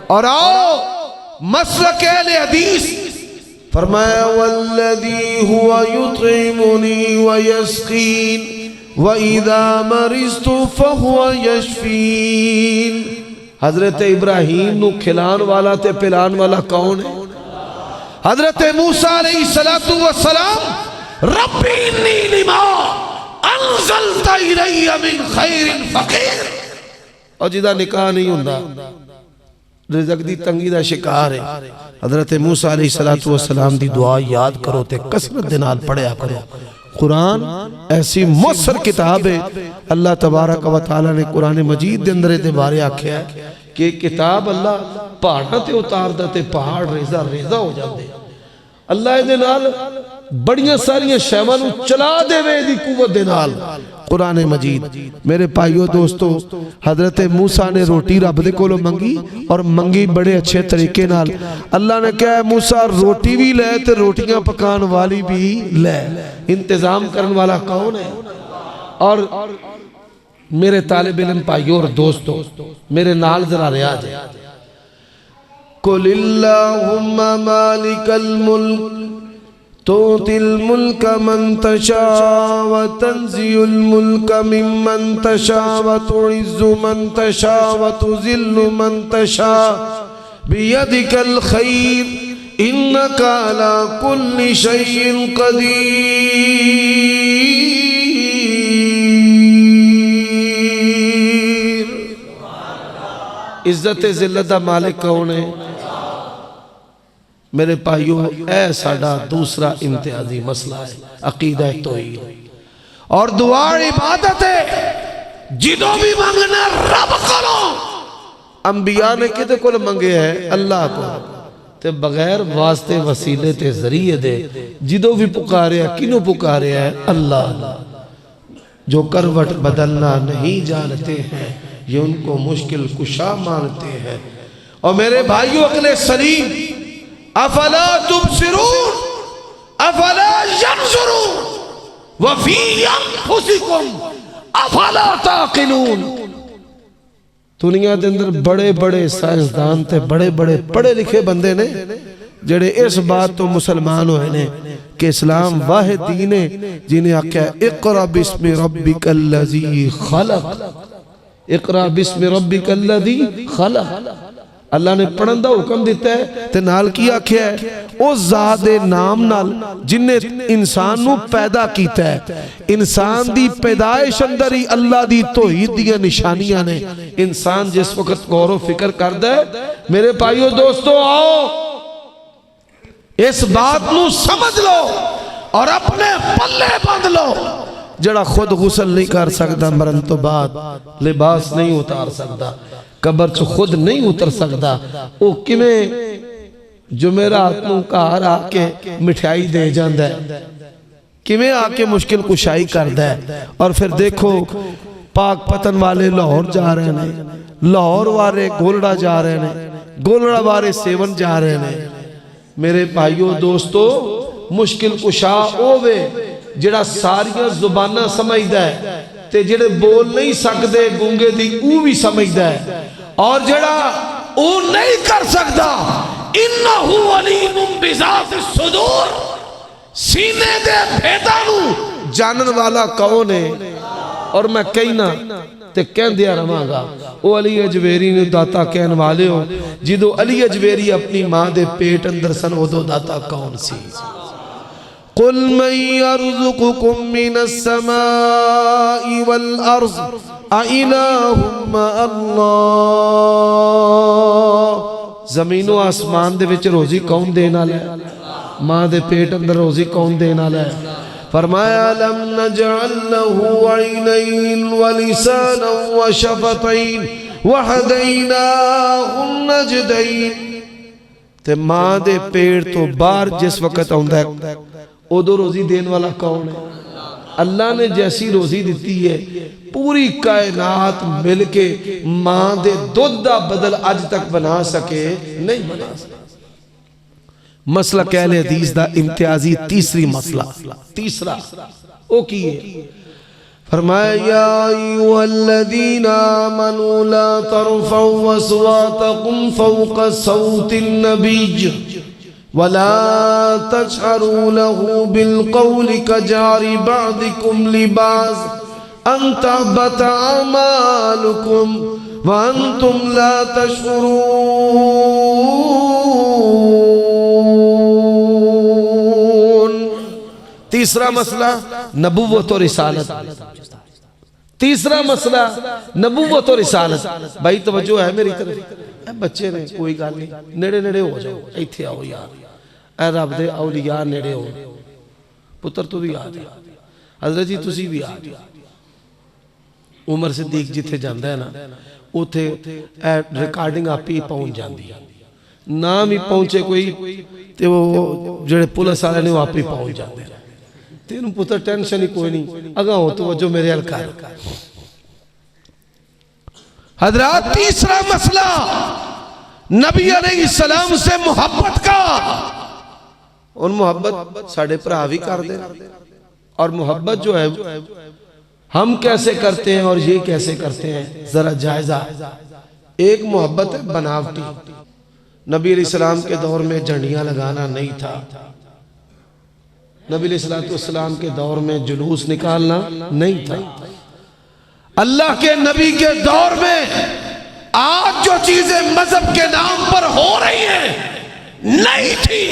Speaker 2: और आओ मसलक अहले हदीस फरमाया वल्लदी हुवा युतइमुनी व यस्कीन व इदा मरिस्तु फहुवा यशफीन। हजरत इब्राहीम नु खिलान वाला ते पिलान वाला कौन है? हजरत मूसा अलैहिस्सलातु वस्सलाम रब्बी इन्नी लिमा अंज़लता इलैया मिन खैरिन फकीर। और जिदा निकाह नहीं हुंदा रिज़्क़ दी तंगी दा शिकार है। हजरत मूसा अलैहिस्सलातु वस्सलाम दी दुआ याद करो ते कसरत दे नाल पढ़िया करो। कुरान ऐसी मुअस्सर किताब है। अल्लाह तबारक व तआला ने कुरान मजीद दे अंदर दे बारे आख्या है कि किताब अल्लाह पहाड़ां ते उतारदा ते पहाड़ रेजा रेजा हो जाते। अल्लाह दे नाल बड़ियां सारियां शैवां नूं चला देवे दी कुवत दे नाल। कुरान मजीद मेरे भाइयों दोस्तों, हजरत मूसा ने रोटी रब दे कोलों मंगी और मंगी बड़े अच्छे तरीके नाल। अल्लाह ने कहा मूसा रोटी भी ले ते रोटियां पकाने वाली भी ले। इंतजाम करने वाला कौन है? और मेरे तालिब इल्म भाइयों और दोस्तों मेरे नाल जरा रियाज है। कुलिल्लाहुम्मा मालिकल मुल्क तुतिल मुल्क मन तशा व तंज़िउल मुल्क मिम्मन तशा व तुइज़्ज़ु मन तशा व तुज़िल्लु मन तशा बियदिकल खैर इन्नका अला कुल्लि शैइन क़दीर। इज्जत जिल्लत दा मालिक कौन है? मेरे भाइयों ऐ साडा दूसरा इम्तियाजी मसला है अकीदा तौहीद और दुआ इबादत है। जिदों भी मंगना रब करो। अंबिया ने किदे कोल मंगे है? अल्लाह को। ते बगैर वास्ते वसीले ते जरिए दे जिदों भी पुकारे किनू पुकारे है? अल्लाह। जो करवट बदलना नहीं जानते हैं ये उनको मुश्किल कुशा मानते हैं। और मेरे भाइयों अगले सलीम अफला तुबसिरून अफला यंजुरून व फी अनफुसिकुम अफला ताक़िलून। दुनिया के अंदर बड़े बड़े साइंसदान ते बड़े बड़े पढ़े लिखे बंदे ने जेड़े इस बात तो मुसलमान होए ने कि इस्लाम वाहिद दीन है जिन्हें आख्या इक़रा बिस्मि रब्बिकल्लज़ी खलक़। इक़रा बिस्मि रब्बिकल्लज़ी खलक़। अल्लाह ने पढ़न दा हुक्म दिता है ते नाल की आख्या है उस ज़ात दे नाम नाल जिन्हें इंसान नू पैदा कीता है। इंसान दी पैदाइश अंदर ही अल्लाह दी तौहीद दी निशानियां ने। इंसान जिस वक्त गौर व फिक्र करदा है मेरे भाइयों दोस्तों आओ इस बात नू समझ लो और अपने पल्ले बांध लो। जड़ा खुद गुसल नहीं कर सकता मरन तो बाद लिबास नहीं उतार सकता कबर च खुद नहीं उतर सकता वो किवें जुमेरात नूं घर आके मिठाई दे जांदा है किवें आके मुश्किल कुशाई करदा है। और फिर देखो पाक पतन वाले लाहौर जा रहे हैं, लाहौर वाले गोलड़ा जा रहे हैं, गोलड़ा वाले सेवन जा रहे हैं। मेरे भाइयों दोस्तों मुश्किल कुशा होवे जिहड़ा सारियां जुबानां समझदा है ते जेड़े बोल नहीं सकते गूंगे दी ऊ भी समझदा है और जेड़ा ऊ नहीं कर सकता इन्नहु अलीमुम बिज़ातिस सुदूर सीने दे भेदां नूं जानन वाला कौन है। और मैं कहना ते कहंदिया रवांगा ओ अली अजवेरी नूं दाता कहन वाले हो। जिदों अली अजवेरी अपनी मां दे पेट अंदर सन उदों दाता कौन सी? कुल मन यरज़ुकुकुम मिनस समाई वल अर्ज़ अइलाहुम मअल्लाह। ज़मीन व आसमान दे विच रोज़ी कौन देण वाला है? मां दे पेट अंदर रोज़ी कौन देण वाला है? फरमाया लम नजअल लहू ऐनैन व लिसानन व शफतैन व हदैनाहु नजदैन। ते मां दे पेट तो बाहर जिस वक्त आउंदा है उदों रोज़ी देण वाला कौन है? अल्लाह ने जैसी रोज़ी दी है पूरी कायनात मिल के मां दे दुध दा बदल अज तक बना सके नहीं बना सके। मसला कहले हदीस दा इम्तियाजी तीसरी मसला तीसरा ओ की है? फरमाया या अय्युहल्लज़ीना आमनू ला तरफ़ऊ अस्वातकुम फ़ौक़ सौतिन नबिय्य वला तजहरू लहू बिलक़ौलि कजहरि बअदिकुम लिबाज़ अन तहबत अमालुकुम व अंतुम ला तशउरून। तीसरा मसला नबुव्वत और रिसालत। तीसरा मसला नबुव्वत और रिसालत। भाई तवज्जो है मेरी तरफ? बच्चे ने कोई गल नहीं, नेड़े नेड़े हो जाओ, इत्थे आओ यार, ऐ रब दे औलिया नेड़े हो। पुत्र तू भी आ जा, हजरत जी तुसी भी आ जा। उमर सिद्दीक जिथे जाता है ना उथे रिकॉर्डिंग आप ही पहुंच जाती है। नाम ही पहुंचे कोई तो वो जेड़े पुलिस वाले ने आप ही पहुंच जाते हैं। तेन पुत्र टेंशन ही कोई नहीं, अगा हो तो जो मेरे हल कर। हजरत तीसरा मसला नबी अलैहिस्सलाम से मोहब्बत का। और मोहब्बत साढ़े भरा भी कर दे। और मोहब्बत जो है हम कैसे करते हैं और ये कैसे करते हैं जरा जायजा। एक मोहब्बत है बनावटी। नबी अलैहिस्सलाम के दौर में झंडियां लगाना नहीं था। नबी अलैहिस्सलाम के दौर में जुलूस निकालना नहीं था। अल्लाह के नबी के दौर में आज जो चीजें मजहब के नाम पर हो रही हैं नहीं थी।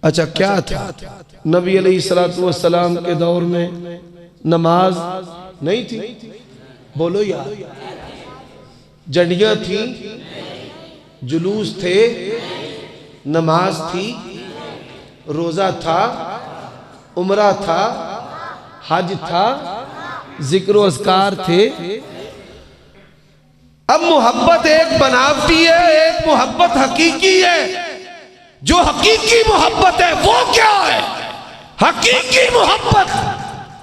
Speaker 2: अच्छा क्या था? नबी अलैहिस्सलाम के दौर में नमाज नहीं थी। बोलो यार, झंडियां थी, जुलूस थे, नमाज थी, रोजा था, उमरा था, हज था, जिक्र अज़कार थे। अब मोहब्बत एक बनावटी है, एक मोहब्बत हकीकी है। जो हकीकी मोहब्बत है वो क्या है? हकीकी मोहब्बत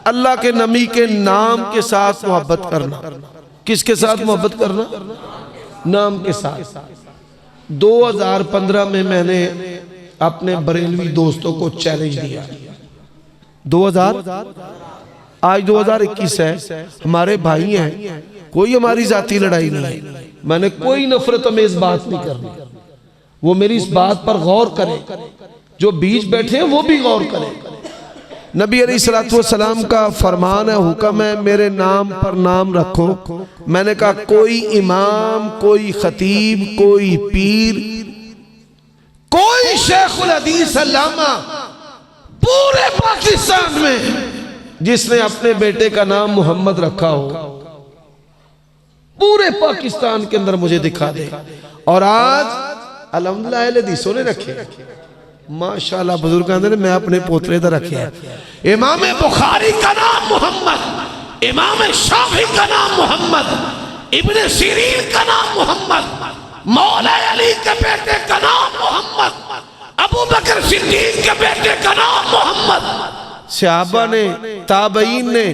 Speaker 2: अल्लाह के नबी के नाम के साथ मोहब्बत करना। किसके साथ मोहब्बत करना? नाम के साथ। 2015 में मैंने अपने बरेलवी दोस्तों को चैलेंज दिया। 2000 आज 2021 है, हमारे भाई हैं, कोई हमारी जाती लड़ाई नहीं है। मैंने कोई नफरत में इस बात नहीं करनी। वो मेरी इस बात पर गौर करें, जो बीच बैठे हैं वो भी गौर करें। नबी अलैहिस्सलाम का फरमान है, हुक्म है, मेरे नाम पर नाम रखो। मैंने कहा कोई इमाम, कोई खतीब, कोई पीर, कोई शेखुल हदीस अल्लामा पूरे पाकिस्तान में जिसने अपने बेटे का नाम मोहम्मद रखा हो, पूरे पाकिस्तान के अंदर मुझे दिखा दे। और आज अल्हम्दुलिल्लाह अहले हदीसों ने रखे, माशाअल्लाह। बुजुर्ग कहते हैं मैं अपने पोतरे दा रखे है। इमाम बुखारी का नाम मोहम्मद, इमाम शाफी का नाम मोहम्मद, इब्ने सीरीन का नाम मोहम्मद, मौला अली के बेटे का नाम मोहम्मद, अबू बकर सिद्दीक के बेटे का नाम मोहम्मद। सहाबा ने, ताबईन ने,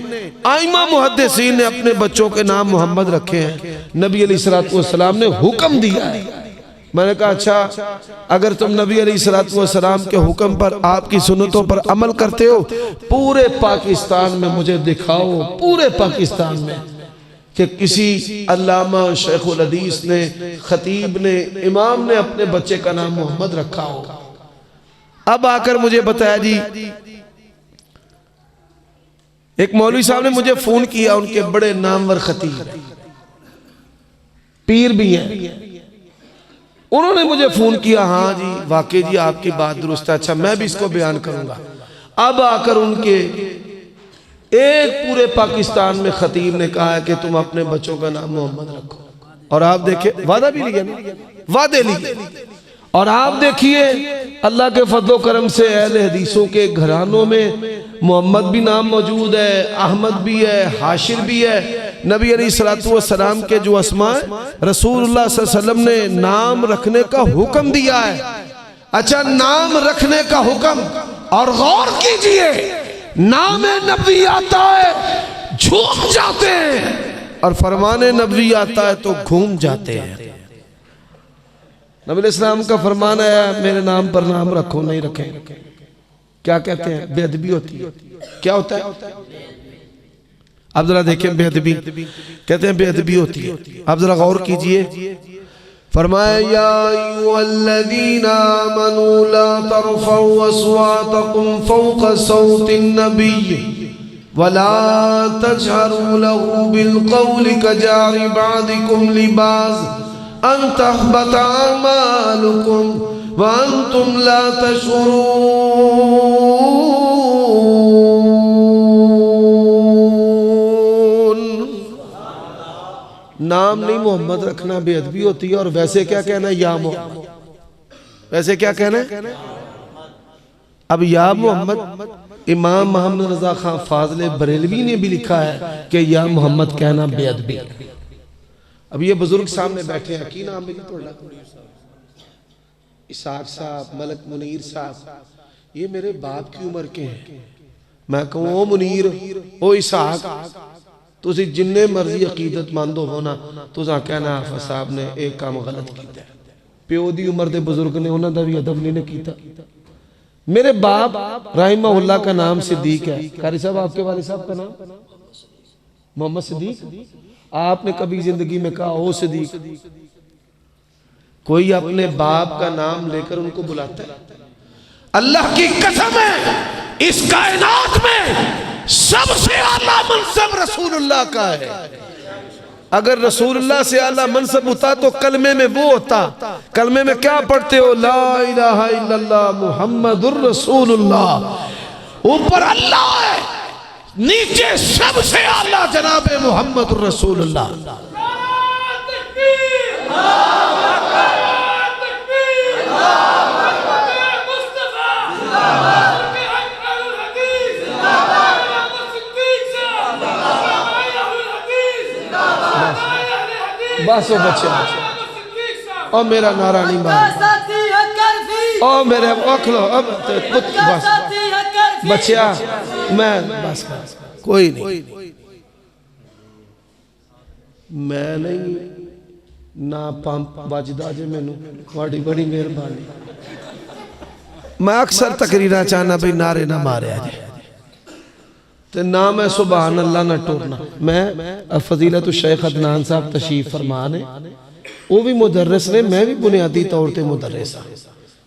Speaker 2: आइमा मुहद्दिसीन ने अपने बच्चों के नाम मोहम्मद रखे हैं। नबी अलैहिस्सलाम ने हुक्म दिया है। मैंने कहा अच्छा, अगर तुम नबी अलैहिस्सलाम के हुक्म पर, आपकी सुन्नतों पर अमल करते हो, पूरे पाकिस्तान में मुझे दिखाओ, पूरे पाकिस्तान में कि किसी अल्लामा, शेखुल हदीस ने, खतीब ने, इमाम ने अपने बच्चे का नाम मोहम्मद रखा हो। अब आकर मुझे बताया जी, एक मौलवी साहब ने मुझे फोन किया, उनके बड़े नामवर खतीब पीर भी हैं, उन्होंने मुझे फोन किया, हाँ जी वाकई जी आपकी बात दुरुस्त है, अच्छा मैं भी इसको बयान करूंगा। अब आकर उनके एक पूरे पाकिस्तान में खतीब ने कहा है कि तुम अपने बच्चों का नाम मोहम्मद रखो, और आप देखिए वादा भी लिया, वादे लिए, और आप देखिए अल्लाह के फजलो करम से अहले हदीसों के घरानों में मोहम्मद भी नाम मौजूद है, अहमद भी है, हाशिर भी है। नबी अलैहिस्सलातु वस्सलाम के जो अस्मा रसूलुल्लाह सल्लल्लाहु अलैहि वसल्लम ने नाम रखने का हुक्म दिया है। अच्छा, नाम रखने का हुक्म, और गौर कीजिए नाम नबी आता है झूम जाते हैं, और फरमाने नबी आता है तो घूम जाते हैं। नबी इस्लाम का फरमान है मेरे नाम पर नाम रखो, नहीं रखें क्या कहते हैं, बेअदबी होती है। क्या होता है? आप जरा देखें, बेअदबी कहते हैं, बेअदबी होती है। आप जरा गौर कीजिए, फरमाया या अय्युहल्लज़ीना आमनू ला तरफ़ऊ अस्वातकुम फ़ौक़ सौतिन नबी वला तजहरू लहू बिलक़ौलि कजारि बअदिकुम लिबाज़ अन तहबत अमालुकुम व अंतुम ला तशऊरून। नाम नहीं मोहम्मद रखना बेअदबी होती है। और वैसे क्या कहना है, या मोहम्मद, वैसे क्या कहना है? अब या मोहम्मद इमाम मोहम्मद रजा खान फाजले बरेलवी ने भी लिखा है कि या मोहम्मद कहना बेअदबी। अब ये बुजुर्ग सामने बैठे हैं, की नाम है थोड़ा, इसाक साहब, मलक मुनीर साहब, ये मेरे बाप की उम्र के हैं। मैं कहूँ ओ मुनीर, ओ इसाक, तुसी जिन्ने मर्जी अकीदतमंद हो ना, तुसा कहना आफा साहब ने एक काम गलत किया। प्यो दी उम्र के बुजुर्ग ने उन्हों का भी अदब नहीं किया। मेरे बाप राहिमहुल्लाह का नाम सिद्दीक है। कारी साहब, आपके वालिद साहब का नाम मोहम्मद सिद्दीक। आपने कभी जिंदगी में कहा ओ सिद्दीक? कोई अपने बाप का नाम लेकर उनको बुलाता है? अल्लाह की कसम है, इस कायनात में सबसे आला मनसब रसूलुल्लाह का है। अगर रसूलुल्लाह से आला मनसब होता तो कलमे में वो होता। कलमे में क्या पढ़ते हो? ला इलाहा इल्लल्लाह मुहम्मदुर रसूलुल्लाह। ऊपर अल्लाह है, नीचे सबसे आला जनाबे मुहम्मदुर रसूलुल्लाह। बस वो बच्चे, और मेरा नारा नहीं मार, और मेरे अखलो अब बस बच्चिया, मैं बस कोई नहीं, मैं नहीं ना पंप बजदा जे मैनू, थोड़ी बड़ी मेहरबानी। मैं अक्सर तकरीरा चाहना भाई नारे ना मारे जे, तो ना मैं सुभान अल्लाह ना टूरना। मैं फजीलत शेख अदनान साहब तशरीफ फरमान है, वो भी मुदर्रिस ने, मैं भी बुनियादी तौर पर मुदर्रिस हाँ।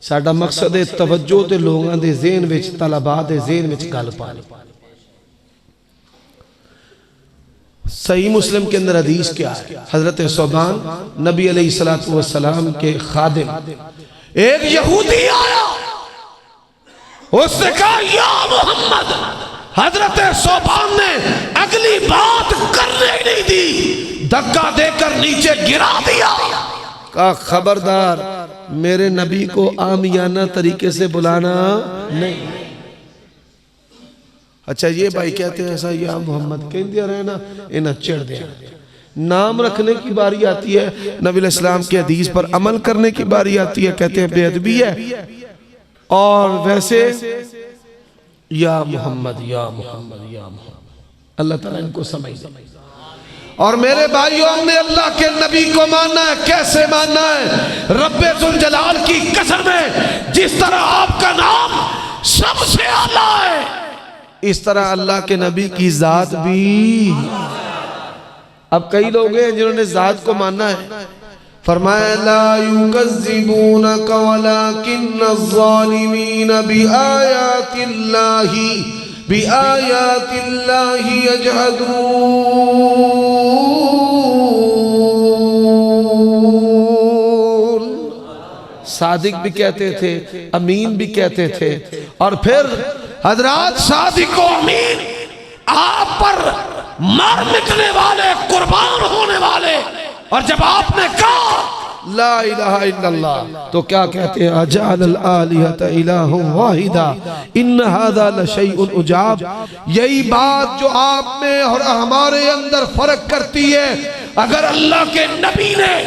Speaker 2: साडा मकसद है तवज्जो ते लोगों के ज़हन विच, तलबा दे ज़हन विच गल पानी। सही मुस्लिम के अंदर हदीस क्या है? हजरत सोबान नबी अलैहिस्सलातु वस्सलाम के खादिम, एक यहूदी आया, उसने कहा या मोहम्मद। हजरत सोबान ने अगली बात करने ही नहीं दी, धक्का देकर नीचे गिरा दिया। कहा खबरदार, मेरे नबी को आमियाना तरीके से बुलाना नहीं। अच्छा ये भाई कहते हैं ऐसा, या मोहम्मद कह दिया रहे ना, इन्हें चिढ़ दिया। नाम रखने की बारी आती है, नबी इस्लाम के हदीस पर अमल करने की बारी आती है, कहते हैं बेअदबी है। और वैसे या मोहम्मद, या मोहम्मद, या मोहम्मद, अल्लाह ताला इनको समझ दे। और मेरे भाइयों, हमने अल्लाह के नबी को मानना है। कैसे मानना है? रब्बे जुल जलाल की कसम है, जिस तरह आपका नाम सबसे आला है, इस तरह अल्लाह के नबी की जात भी। अब कई लोग हैं जिन्होंने जात को मानना है, फरमाया ला युकज़्ज़िबूनक वलाकिन्नज़-ज़ालिमीन बिआयातिल्लाहि यजहदून। सादिक भी कहते थे, अमीन भी कहते थे। और फिर हजरात सादिक व अमीन आप पर मर मिटने वाले, कुर्बान होने वाले, और जब आपने कहा ला इलाहा इल्लल्लाह तो क्या कहते हैं? अजअल आलिहत इलाहुन वाहिदा इन हादा लशैउन उजाब। यही बात जो आप में और हमारे अंदर फर्क करती है। अगर अल्लाह के नबी ने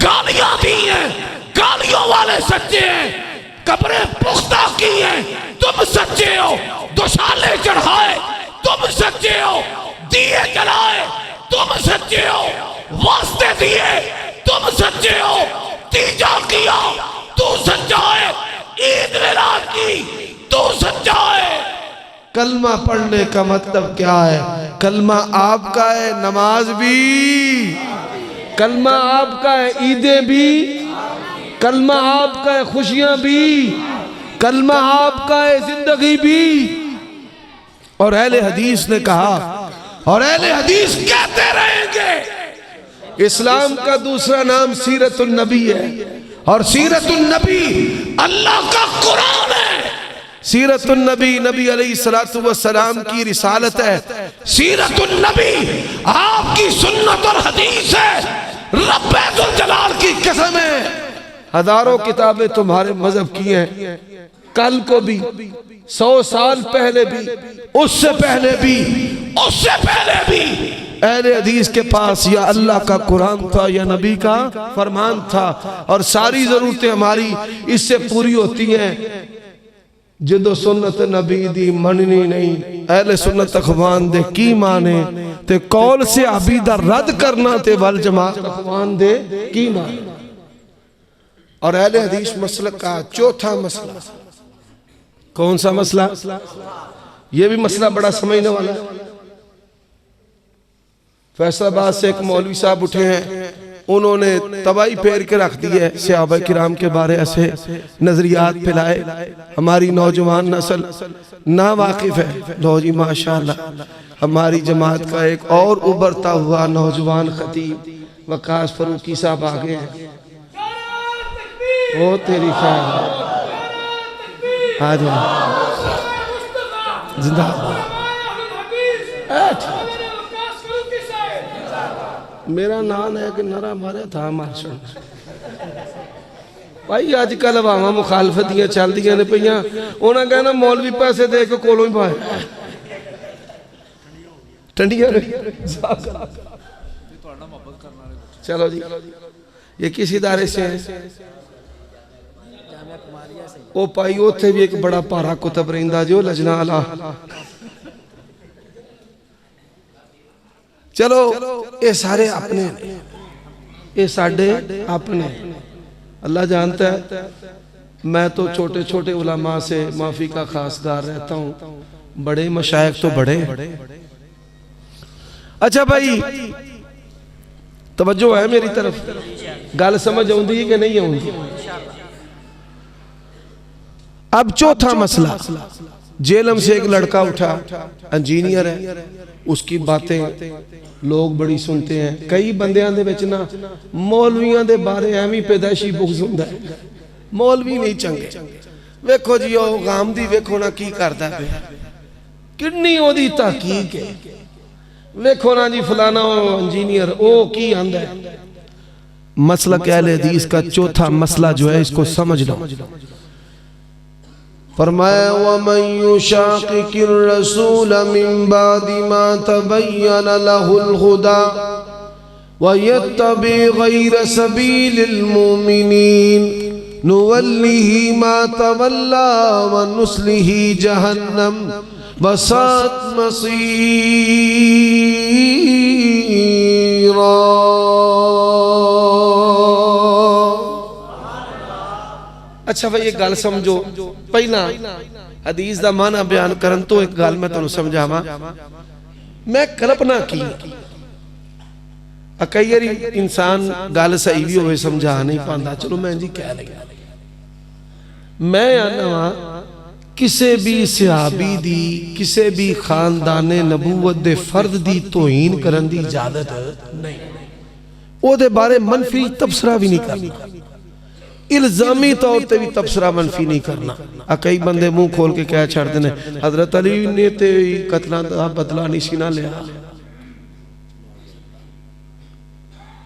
Speaker 2: गालियां दी हैं, गालियों वाले सच्चे हैं, कब्रें पुख्ता की हैं, तुम सच्चे हो। दुशाले चढ़ाए, तुम सच्चे हो। दिए जलाए, तुम सच्चे हो। वास्ते दिए, तुम सच्चे हो। तीजा किया, तू सच्चा है। ईद मिलाद की, तू सच्चा है। कलमा पढ़ने का मतलब क्या है? कलमा आपका है, नमाज भी कलमा आपका है, ईदें भी कलमा आपका है, खुशियां भी कलमा आपका है, जिंदगी भी। और अहले हदीस ने कहा, और अहले हदीस कहते रहेंगे, इस्लाम का दूसरा नाम सीरतुन नबी है, और सीरतुन नबी अल्लाह का कुरान है। सीरतुन नबी नबी अलैहिस्सलातु वस्सलाम की रिसालत है। सीरतुन नबी आपकी सुन्नत और हदीस है। रब्बे जुल जलाल की कसम है, हजारों किताबें तुम्हारे मजहब की हैं। कल को भी, 100 साल पहले भी, उससे पहले भी, उससे पहले भी अहले हदीस के पास या अल्लाह का कुरान था या नबी का फरमान था। और सारी जरूरतें हमारी इससे पूरी होती हैं। जिदो सुन्नत नबी दी मननी नहीं, अहले सुन्नत अखवान दे की माने, ते कौल से आबी दा रद्द करना, ते वल जमात अखवान दे की माने। और अहले हदीस मसलक का चौथा मसला, कौन सा मसला? ये भी मसला बड़ा समझने वाला है। फैसलाबाद से एक मौलवी साहब उठे हैं, उन्होंने तबाही फेर के रख दी है। सहाबा किराम के बारे ऐसे नजरियात फैलाए, हमारी नौजवान नस्ल ना वाकिफ है। लो जी माशाअल्लाह, हमारी जमात का एक और उभरता हुआ नौजवान खतीब वकास फरूकी साहब आ गए हैं। ओ तेरी खैर, आ जाओ जिंदाबाद। मेरा नाम है कि नारा मारे था मार्शल भाई। अजकल हवावां मुखालफत दियां चलदियां ने पईयां, उन्हां कहना मौलवी पैसे दे के कोलों ही पाए ठंडियां। चलो जी, ये किस इदारे से है? ओ भाई उत्थे भी एक बड़ा भारा कुतब रहिंदा जो लजना अला। चलो ये सारे अपने, ये साडे अपने। अल्लाह जानता है, मैं तो छोटे छोटे उलमा से माफी का खासगार रहता हूँ, बड़े मशाइख तो बड़े। अच्छा भाई, तवज्जो है मेरी तरफ? गल समझ आउंदी है कि नहीं आउंदी? अब चौथा मसला, जेलम से एक लड़का उठा, इंजीनियर है, उसकी बातें लोग बड़ी सुनते हैं। कई बंदियां दे विच ना मौलवियां दे बारे एवं पैदाइशी बुग़्ज़ हुंदा है, मौलवी नहीं चंगे। वेखो जी ओ गामदी वेखो ना की करदा पिया, किन्नी ओदी तहकीक है। वेखो ना जी फलाना इंजीनियर ओ की आंदा है। मसलक अहले हदीस का चौथा मसला जो है, इसको समझ लो। फरमाया वमन युशाक़िक़िर रसूल मिन बादि मा तबय्यन लहुल हुदा व यत्तबि गैर सबीलिल मुमिनीन नुवल्लिही मा तवल्ला व नुस्लिही जहन्नम वसात मसीरा। अच्छा भाई, एक गल समझो, पहला हदीस दा माना बयान करन तो एक गल मैं तुहानू समझावां। मैं कल्पना की कई बारी इंसान गल सही भी हो समझा नहीं पाता, चलो मैं जी कह लिया। मैं आना वा किसे भी सहाबी दी किसे भी खानदाने नबूवत दे फर्द दी तोहीन करन दी इजाजत नहीं, ओदे बारे मनफी तबसरा भी नहीं करना, इल्जामी तौर पे भी तबसरा मनफी नहीं करना। कई बंदे मुंह खोल के कह छड़ते ने हजरत अली ने ते कतलों का बदला नहीं सी ना लिया,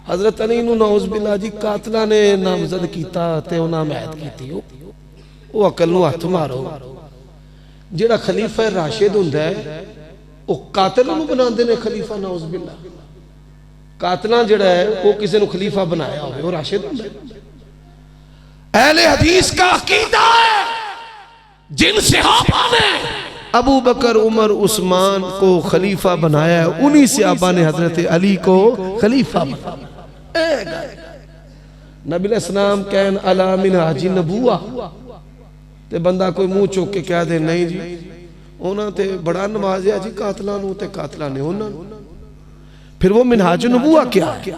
Speaker 2: हजरत अली नूं नौज़ बिल्लाह जी कातला ने नामजद कीता ते उन्हां मैद कीती। वो अकल नूं हथ मारो, जिहड़ा खलीफा राशिद हुंदा है वो कातिल नूं बनांदे ने खलीफा, नौज़ बिल्लाह। कातला जिहड़ा है वो किसी नूं खलीफा बनाया होवे वो राशिद हुंदा है। अहले हदीस का अकीदा है जिन सहाबा ने अबू बकर उमर उस्मान को खलीफा बनाया है, उन्हीं सहाबा ने हजरत अली को खलीफा बनाया। नबी अलैहिस्सलाम कहन अला मिन हाजी नबुआ, ते बंदा कोई मुंह चुक के कह दे नहीं जी उन्हां ते बड़ा नवाजिया जी कातलां नूं ते कातलां ने उन्हां नूं, फिर वो मिनहाज नबुआ क्या है?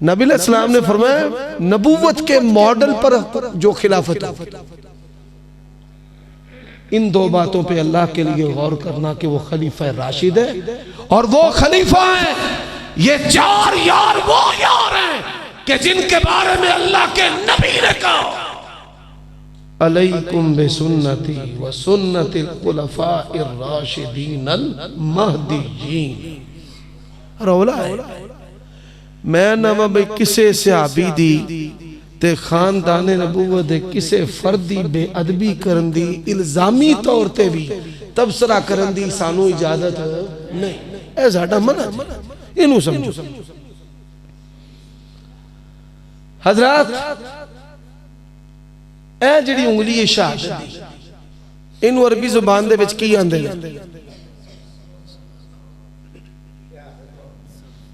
Speaker 2: नबी अलैहिस्सलाम ने फरमाया नबूवत के मॉडल पर जो खिलाफत हो, इन दो बातों पे अल्लाह के लिए गौर करना कि वो खलीफा राशिद है और वो खलीफा है। ये चार यार वो यार हैं कि जिनके बारे में अल्लाह के नबी ने कहा अलैकुम बिसुन्नती व सुन्नतिल खुलफाइर राशिदीन अल महदीयीन। रौला है मैं ना भाई किसे सहाबी दी ते खानदाने नबूवत दे किसे फर्दी बेअदबी करन दी इल्जामी तौर ते भी तबसरा करन दी सानू इजाजत नहीं, ए साडा मना जी, इनू समझो। हजरत ए जिहड़ी उंगली है शहादत दी, इनू अरबी जुबान दे विच की आंदे ने?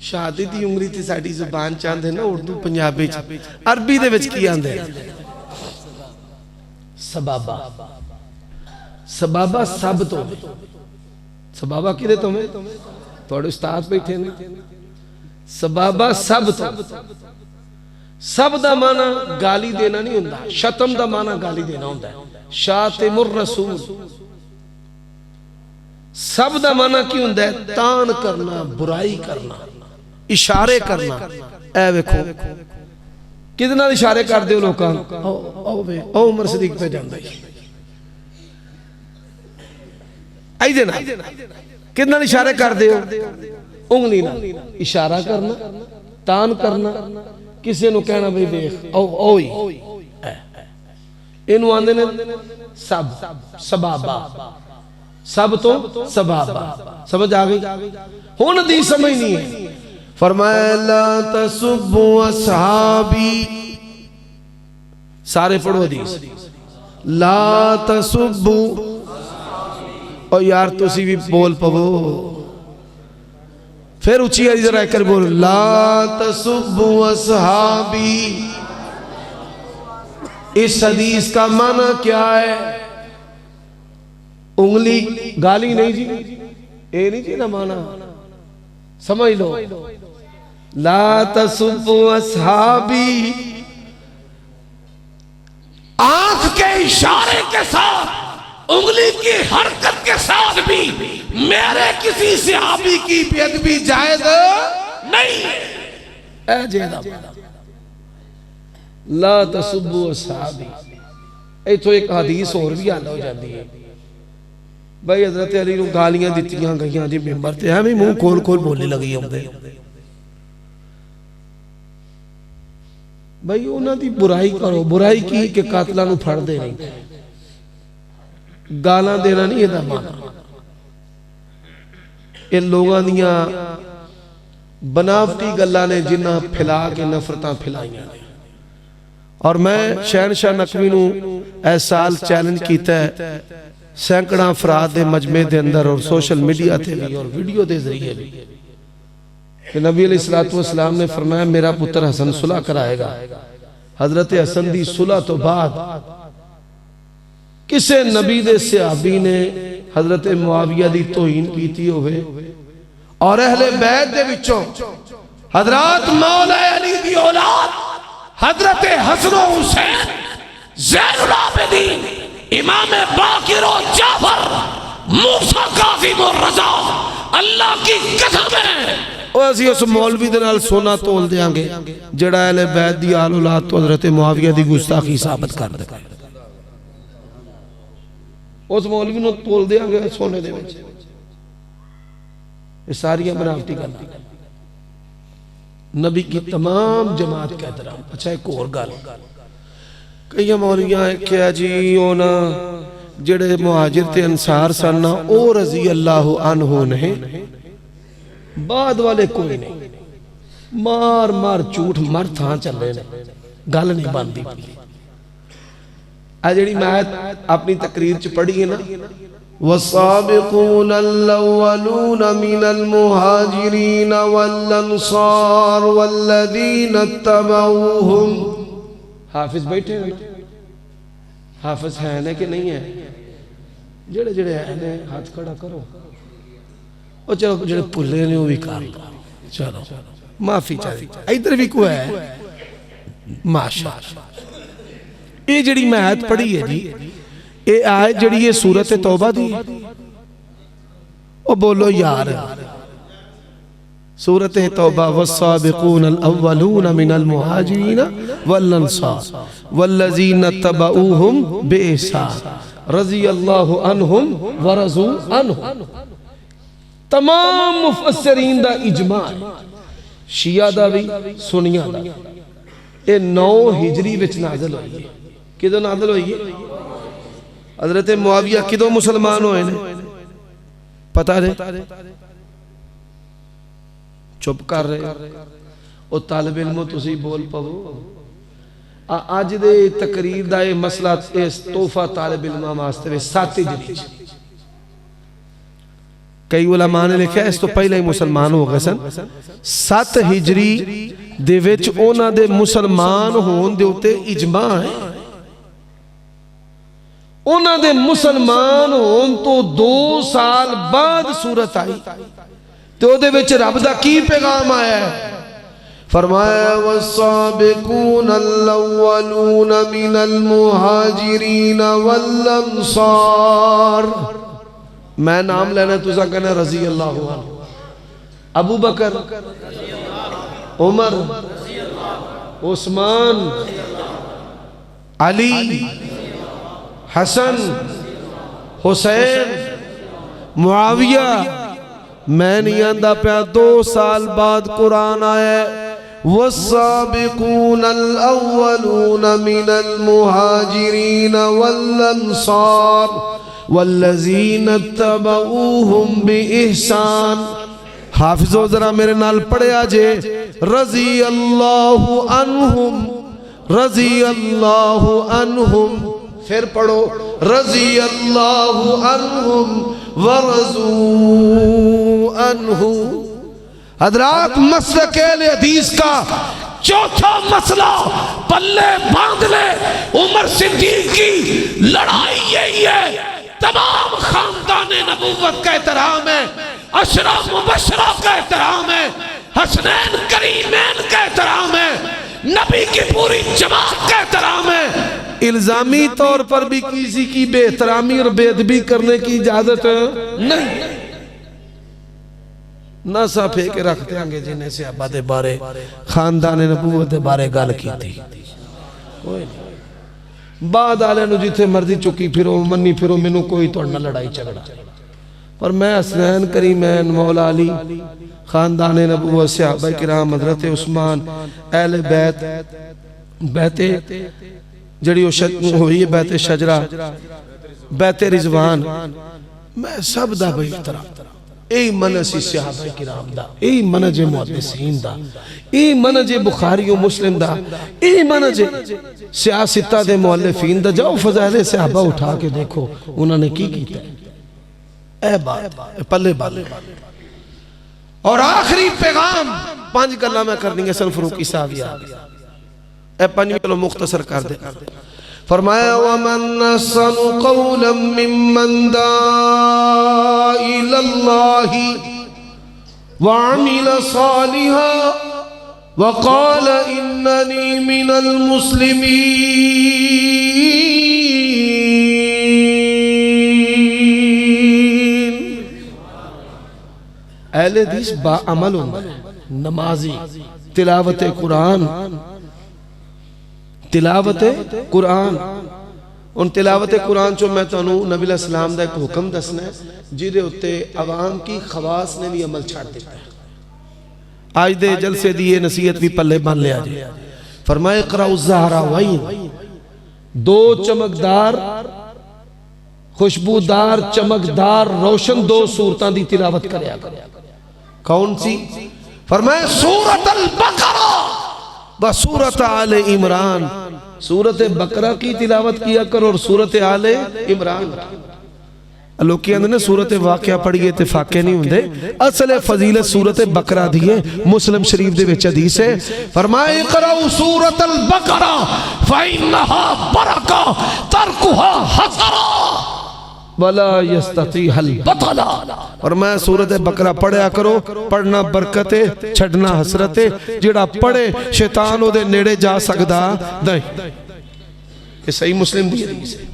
Speaker 2: शहादत दी उंगली ते साडी जुबान च आंदे ना उर्दू पंजाबी च, अरबी दे विच की आंदे? सबाबा। सबाबा सब तो सबाबा किदे तो में तुहाडे उस्ताद बैठे ने। सबाबा सब तो, सब दा माना गाली देना नहीं हुंदा, शतम दा माना गाली देना हुंदा है। शातिमुर रसूल सब दा माना की हुंदा है? तान करना, बुराई करना, इशारे करना। ए वेखो किदे नाल इशारे करदे हो लोकां नूं? आओ वे ओ उमर सदीक पे जांदा है, आई दे ना किदे नाल इशारे करदे हो? उंगली नाल इशारा करना, तान करना, किसी नूं कहना भाई देख ओ ओई, इनू आंदे ने सब सबाबा, सब तो सबाबा। समझ आ गई? हुण दी समझ नहीं है। फरमाया ला तसुब्बु असहाबी, सारे पढ़ो हदीस, ला तसुब्बु। ओ यार तुसी भी बोल पवो, फिर ऊंची आवाज जरा कर बोल, ला तसुब्बु असहाबी। इस हदीस का माना क्या है? उंगली गाली नहीं जी, ये नहीं जी ना माना, समझ लो। ला तसुब्बु अस्हाबी, आंख के इशारे के साथ, उंगली की हरकत के साथ भी मेरे किसी सहाबी की बेअदबी जायज नहीं है। ला तसुब्बु अस्हाबी। इथों एक हदीस और भी हल हो जाती है भाई हजरत अली नूं गालियां दित्तियां गईयां जी मिंबर ते, एवें मुंह खोल खोल बोलने लगी आउंदे भाई उन्हां दी बुराई करो। बुराई की कि कातलां नूं फड़दे नहीं, गालां देना नहीं इहदा माना। ये लोगां दियां बनावटी गल्लां ने जिन्हां फैला के नफरतां फैलाईयां ने। और मैं शहनशाह नकवी नूं इस साल चैलेंज कीता है सैकड़ा अफराद के मजमे के अंदर और सोशल मीडिया ते भी और वीडियो के जरिए भी कि नबी अलैहिस्सलातु वस्सलाम ने फरमाया मेरा पुत्र हसन सुलह कराएगा। हजरत हसन की सुलह तो बाद किसे नबी दे सहाबी ने हजरत मुआविया की तोहीन की होवे और अहले बैत दे विचों हजरत मौला अली दी औलाद हजरत हसन हुसैन ज़ैनुल आबिदीन इमाम बाकिर और जाफर मूसा काज़िम और रज़ा अल्लाह की कसम है ਅਸੀਂ ਉਸ ਮੌਲਵੀ ਦੇ ਨਾਲ ਸੋਨਾ ਤੋਲ ਦੇਾਂਗੇ ਜਿਹੜਾ ਅਹਿਲੇ ਬੈਤ ਦੀ ਆਲ ਔਲਾਦ ਤੋਂ ਹਜ਼ਰਤ ਮੁਆਵੀਆ ਦੀ ਗੁਸਤਾਖੀ ਸਾਬਤ ਕਰ ਦੇਗਾ ਉਸ ਮੌਲਵੀ ਨੂੰ ਤੋਲ ਦੇਾਂਗੇ ਸੋਨੇ ਦੇ ਵਿੱਚ ये सारियां बनावटी गल्लां नबी की तमाम जमात का एहतराम अच्छा एक और गल कई मौलवियां आख्या जी ओ ना जेड़े मुहाजिर ते अंसार सन ना ओ रजी अल्लाह अन्हु ने बाद वाले कोई नहीं मार मार झूठ मर थां चले ने गल नहीं बनती आ जेड़ी मैं अपनी तकरीर च पढ़ी है ना वस्साबिकून अल-अव्वलून मिनल मुहाजिरीन वल अंसार वल्लज़ीना इत्तबऊहुम हाफिज बैठे हैं ना हाफिज है ना कि नहीं है जेड़े जेड़े है हाथ खड़ा करो और चलो जेड़े भुले ने वो भी कर चलो माफी चाहिए इधर भी कोई है माशाअल्लाह ये जेड़ी मैं आयत पढ़ी है जी ये आयत जड़ी ये सूरत तौबा दी ओ बोलो यार सूरत तौबा वस्साबिकून अल-अव्वलून मिनल मुहाजिरीन वल अंसार वल्लज़ीना तबऊहुम बिइहसान रज़ियल्लाहु अन्हुम व रज़ू अन्हु तमाम मुफस्सिरीन दा इजमा शिया दा भी सुनिया दा ये 9 हिजरी विच नाज़िल होई है किदों नाज़िल होई है हजरत मुआविया किदों मुसलमान होए ने पता है चुप कर रहे ओ तालिब इल्म तुसी बोल पवो अज दे तकरीर दा ये मसला इस तोहफा तालिब इल्मां वास्ते 7 हिजरी कई उलमा ने लिखा इस तो पहले ही मुसलमान हो गए सन 7 हिजरी दे विच उन्हां दे मुसलमान होण दे उत्ते इजमा है उन्हां दे मुसलमान होण तो 2 साल बाद सूरत आई ते ओदे विच रब दा की पैगाम आया है फरमाया वस्साबिकून अल-अव्वलून मिनल मुहाजिरीन वल अंसार मैं नाम लेना तुसा कहना रज़ी अल्लाह अन्हु अबू बकर उमर उस्मान अली हसन हुसैन मुआविया मैं नहीं आंदा पाया 2 साल बाद कुरान आया वस्साबिकून अल-अव्वलून मिनल मुहाजिरीन वल अंसार वल्लज़ीना इत्तबऊहुम बिइहसान हाफिजो जरा मेरे नाल पढ़िया जे रज़ी अल्लाहु अन्हुम फिर पढ़ो रज़ी अल्लाहु अन्हुम व रज़ू अन्हु हज़रात मसलक अहले हदीस का चौथा मसला पल्ले बांध ले उमर सिद्दीक की लड़ाई यही है तमाम खानदाने नबूवत का एहतराम है अशरा मुबशरा का एहतराम है हसनैन करीमैन का एहतराम है नबी की पूरी जमात का एहतराम है इल्जामी तौर पर भी किसी की बेहतरामी और बेअदबी करने की इजाजत नहीं ना सा फेंक के रख देंगे जिन्हें सहाबा दे बारे खानदान नबूवत दे बारे गल की थी कोई नहीं बाद आले नु जिथे मर्जी चुकी फिरो मन्नी फिरो मैनू कोई तुहाडे नाल लड़ाई झगड़ा पर मैं हसनैन करीमैन मौला अली खानदान नबूवत सहाबा किराम हजरत उस्मान अहले बैत बैते जड़ी हुई है बैते शजरा बैते रिजवान मैं सब दा बेहतराम यही मनज सहाबा किराम दा यही मनज मुहद्दिसीन दा यही मनज बुखारी और मुस्लिम दा यही मनज सियासता दे मुअल्लिफीन दा जाओ फज़ाइल सहाबा उठा के देखो उन्होंने की कीता ए बात पल्ले बाले और आखिरी पैगाम 5 गल्लां मैं करनी है सन फरूकी साहब याद ए 5 चलो मुख्तसर कर दे फरमाया वमन अहसनु क़ौलन मिम्मन दाअ इलल्लाहि व अमिल सालिहा वक़ाल इन्ननी मिनल मुस्लिमीन। अहले हदीस बाअमल होंदा है, नमाजी, तिलावत कुरान, तिलावत कुरान। उन तिलावत कुरान चो मैं तुहानू नबी अलैहिस्सलाम दा एक हुक्म दसना है जिहदे उत्ते अवाम की खवास ने भी अमल छड्ड दिता है। आज दे जलसे दी ये नसीहत भी पल्ले बन लिया जी। फरमाए इक़राउ ज़हरावैन, दो चमकदार खुशबूदार चमकदार रोशन दो सूरतां दी तिलावत करया करो। कौन सी? फरमाए सूरत अल बकरा व सूरत आले इमरान। सूरत बकरा की तिलावत किया करो और सूरत आले इमरान। लोग कहते ने सूरत वाक़या पढ़िए ते फाके नहीं होंदे। असल फजीलत सूरत बकरा दी है। मुस्लिम शरीफ दे विच हदीस है, फरमाए इक़राउ सूरत अल बकरा फ़इन्नहा बरका तरकुहा हसरा वला यस्ततीहल बतला। और मैं सूरत बकरा पढ़या करो, पढ़ना बरकत है, छड़ना हसरत है। जिहड़ा पढ़े शैतान ओदे नेड़े जा सकदा नहीं। ये सही मुस्लिम दी हदीस है।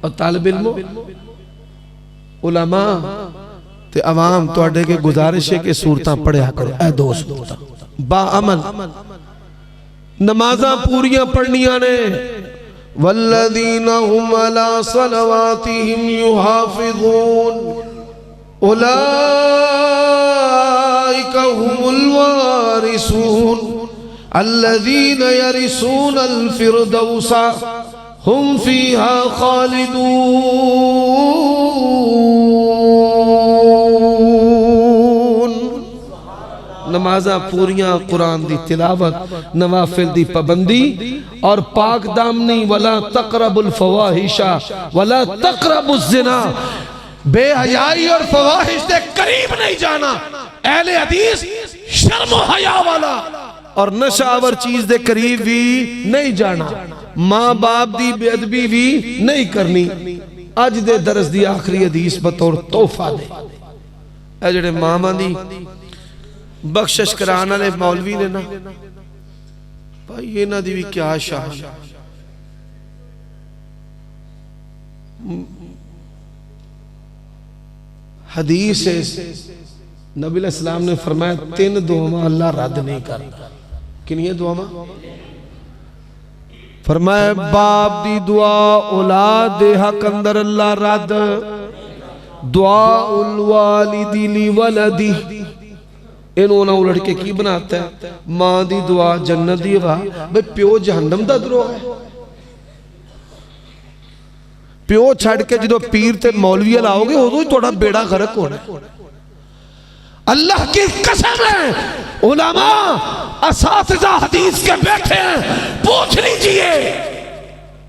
Speaker 2: और तालिब इल्मो, उलमा ते अवाम तुहाडे के गुजारिश है कि सूरतां पढ़या करो। ए दो सूरतां बाअमल नमाज़ां पूरियां पढ़नियां ने। वल्लज़ीना हुम अला सलवातिहिम युहाफ़िज़ून उलाइका हुमुल वारिसून अल्लज़ीना यरिसूनल फ़िरदौसा हुम फ़ीहा ख़ालिदून। नमाज़ां पूरियां, कुरान दी तिलावत, नवाफिल दी पाबंदी और पाक दामनी। वला तक़रबुल फ़वाहिशा वला तक़रबुज़ ज़िना, बेहयाई और फवाहिश के करीब नहीं जाना। अहले हदीस शर्म हया वाला और नशावर चीज दे करीब भी नहीं जाना। मां बाप दी बेअदबी भी नहीं करनी। अज दे दरस दी आखिरी हदीस बतौर तोहफा दे। ए जेड़े मां दी बख्शिश कराने वाले मौलवी ने ना भाई, इन्हां दी भी क्या शान। हदीस है नबी अलैहिस्सलाम ने फरमाया 3 दुआवां अल्लाह रद्द नहीं करता। किनियां दुआवां? फरमाया बाप दी दुआ औलाद दे हक अंदर अल्लाह रद्द। दुआ उल वालिदी ली वलदी, इन्हों ना उलट के की बनाता है? मां दी दुआ जन्नत दी हवा। भाई प्यो जहन्नम दा द्रोह है। प्यो छड़ के जो पीर ते मौलवी लाओगे उदों ही थोड़ा बेड़ा गर्क होना। अल्लाह की कसम है, उलमा असातिज़ा हदीस के बैठे हैं, पूछ लीजिए।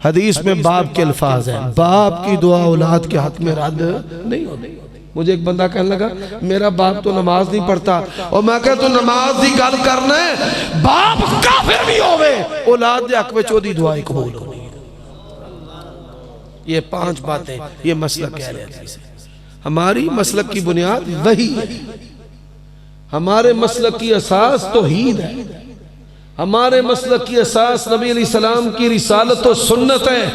Speaker 2: हदीस में बाप के अल्फाज हैं, बाप की दुआ औलाद के हक में रद्द नहीं होती। मुझे एक बंदा कहने लगा मेरा बाप तो नमाज नहीं पढ़ता, और मैं कहा तू नमाज की गल करना है, बाप काफिर भी होवे औलाद दे हक में ओदी दुआ कबूल होनी। ये 5 बातें, ये मसलक कह रहे हैं। हमारी मसलक की बुनियाद वही है। हमारे मसलक की असास तौहीद है। हमारे मसलक की असास नबी अलैहिस्सलाम की रिसालत और सुन्नत है।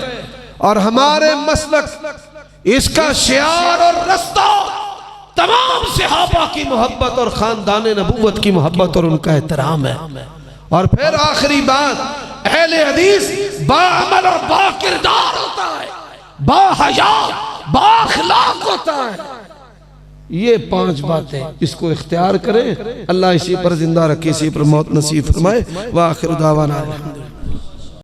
Speaker 2: और हमारे मसलक इसका शियार और रास्ता तमाम सहाबा की मोहब्बत और खानदान नबूवत की मोहब्बत और उनका एहतराम है। और फिर आखिरी बात, अहले हदीस बाअमल और बाकिरदार होता है, बाहया बाअखलाक होता है। ये 5 बातें इसको इख्तियार करें। अल्लाह इसी पर जिंदा रखे, इसी पर मौत नसीब फरमाए। व आखिर दावाना।